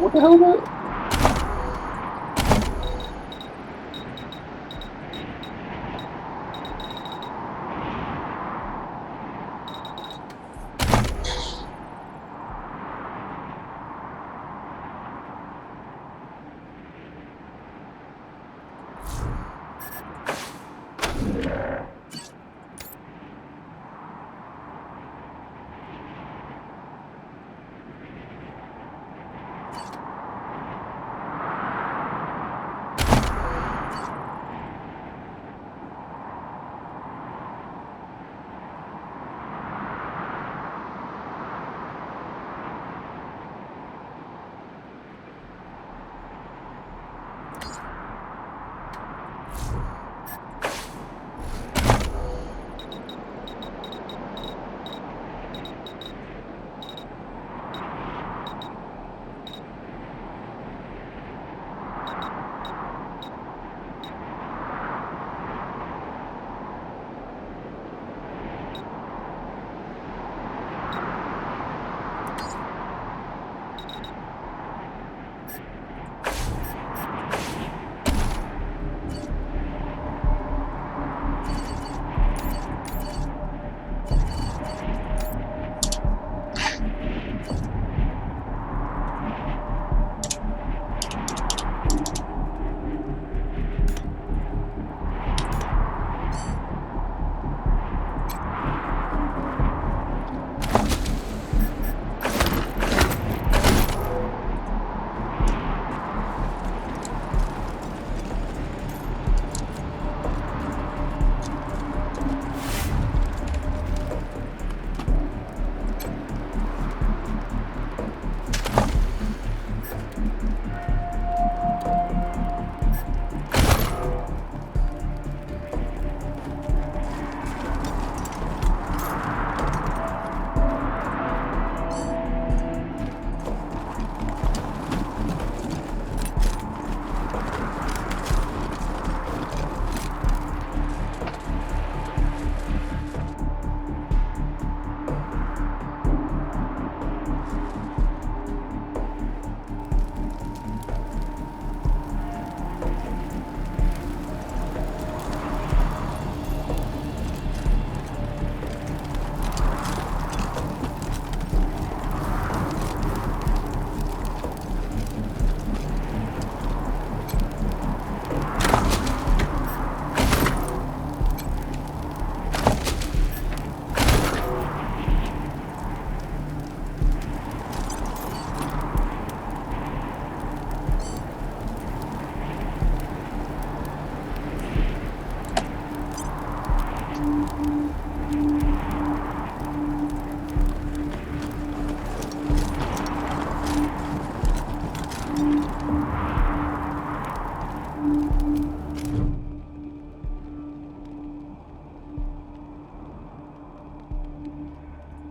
What the hell is that?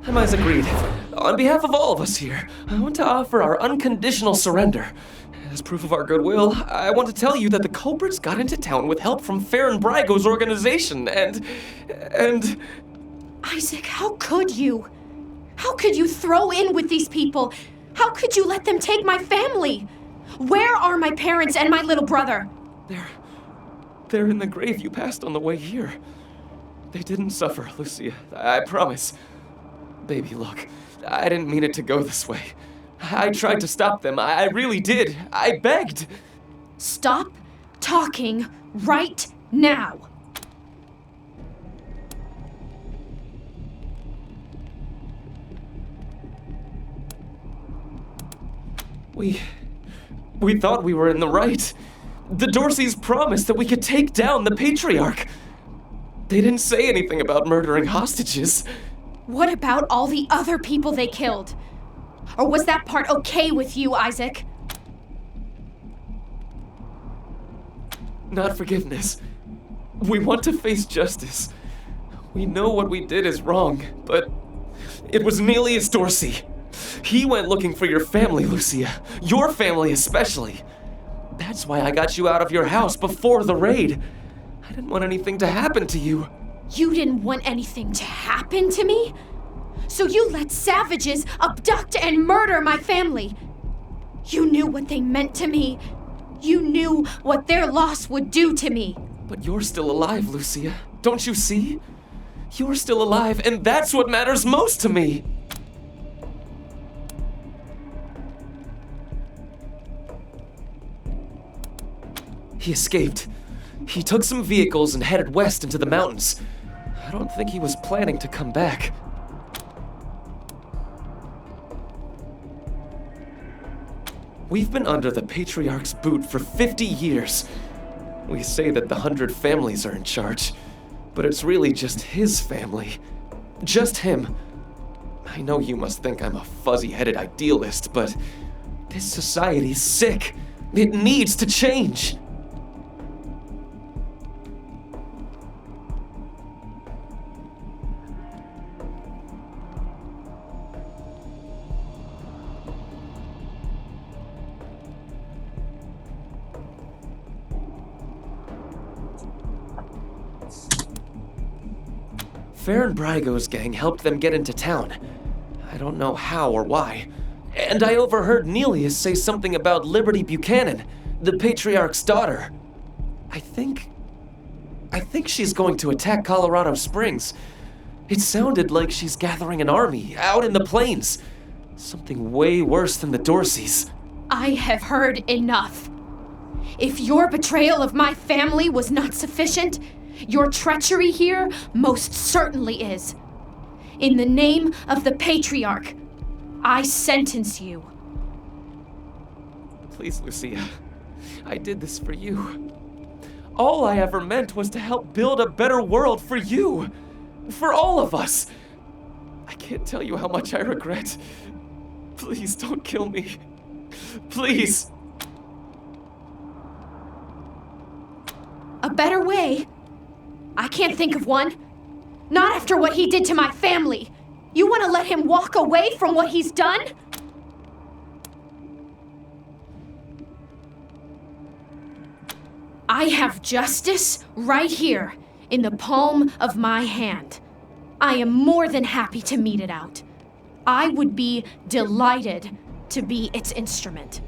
I'm Isaac Reed. On behalf of all of us here, I want to offer our unconditional surrender. As proof of our goodwill, I want to tell you that the culprits got into town with help from Farron Brygo's organization, and... Isaac, how could you? How could you throw in with these people? How could you let them take my family? Where are my parents and my little brother? They're in the grave you passed on the way here. They didn't suffer, Lucia. I promise. Baby, look, I didn't mean it to go this way. I tried to stop them. I really did. I begged. Stop talking right now. We thought we were in the right. The Dorseys promised that we could take down the Patriarch. They didn't say anything about murdering hostages. What about all the other people they killed? Or was that part okay with you, Isaac? Not forgiveness. We want to face justice. We know what we did is wrong, but it was Nelius Dorsey. He went looking for your family, Lucia. Your family especially. That's why I got you out of your house before the raid. I didn't want anything to happen to you. You didn't want anything to happen to me? So you let savages abduct and murder my family. You knew what they meant to me. You knew what their loss would do to me. But you're still alive, Lucia. Don't you see? You're still alive, and that's what matters most to me. He escaped. He took some vehicles and headed west into the mountains. I don't think he was planning to come back. We've been under the Patriarch's boot for 50 years. We say that the 100 families are in charge, but it's really just his family. Just him. I know you must think I'm a fuzzy-headed idealist, but this society's sick. It needs to change. Farron Brygo's gang helped them get into town. I don't know how or why. And I overheard Nelius say something about Liberty Buchanan, the Patriarch's daughter. I think she's going to attack Colorado Springs. It sounded like she's gathering an army out in the plains. Something way worse than the Dorseys. I have heard enough. If your betrayal of my family was not sufficient, your treachery here most certainly is. In the name of the Patriarch, I sentence you. Please, Lucia. I did this for you. All I ever meant was to help build a better world for you. For all of us. I can't tell you how much I regret. Please don't kill me. Please. A better way? I can't think of one. Not after what he did to my family. You want to let him walk away from what he's done? I have justice right here in the palm of my hand. I am more than happy to mete it out. I would be delighted to be its instrument.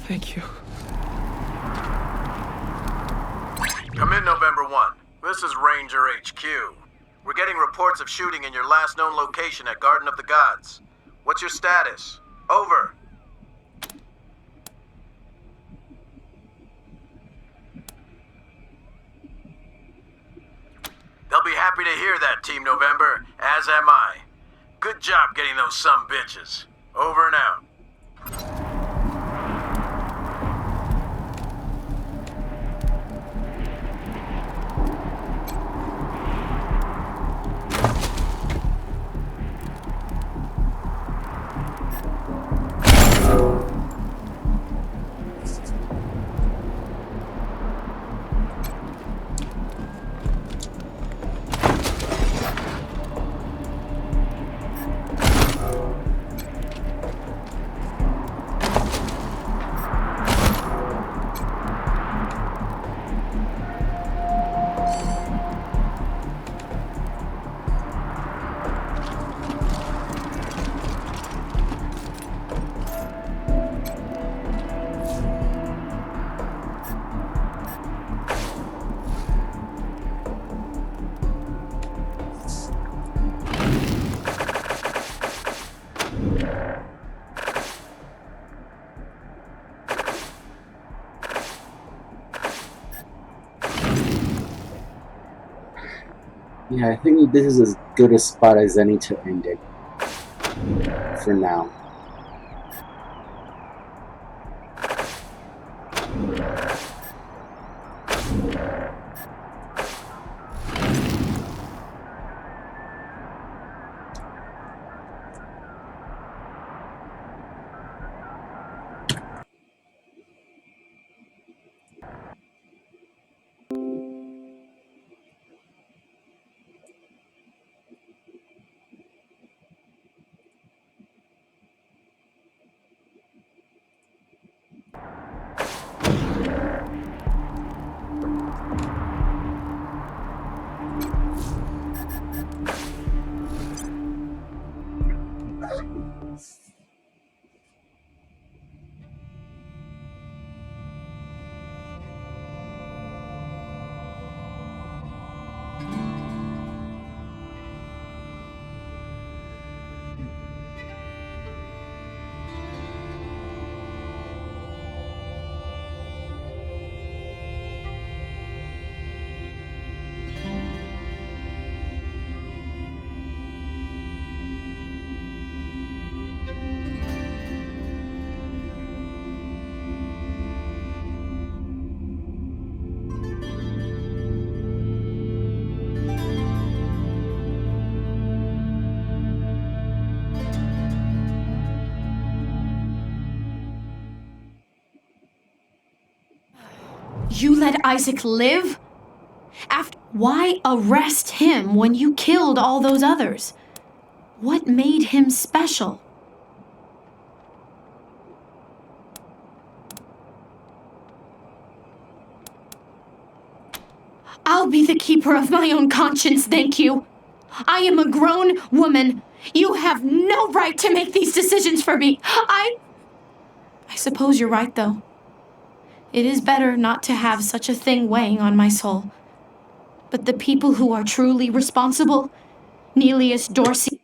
Thank you. Come in, November 1. This is Ranger HQ. We're getting reports of shooting in your last known location at Garden of the Gods. What's your status? Over. They'll be happy to hear that, Team November, as am I. Good job getting those sumbitches. Over and out. Yeah, I think this is as good a spot as any to end it. For now. You let Isaac live? Why arrest him when you killed all those others? What made him special? I'll be the keeper of my own conscience, thank you. I am a grown woman. You have no right to make these decisions for me. I suppose you're right, though. It is better not to have such a thing weighing on my soul. But the people who are truly responsible, Nelius Dorsey...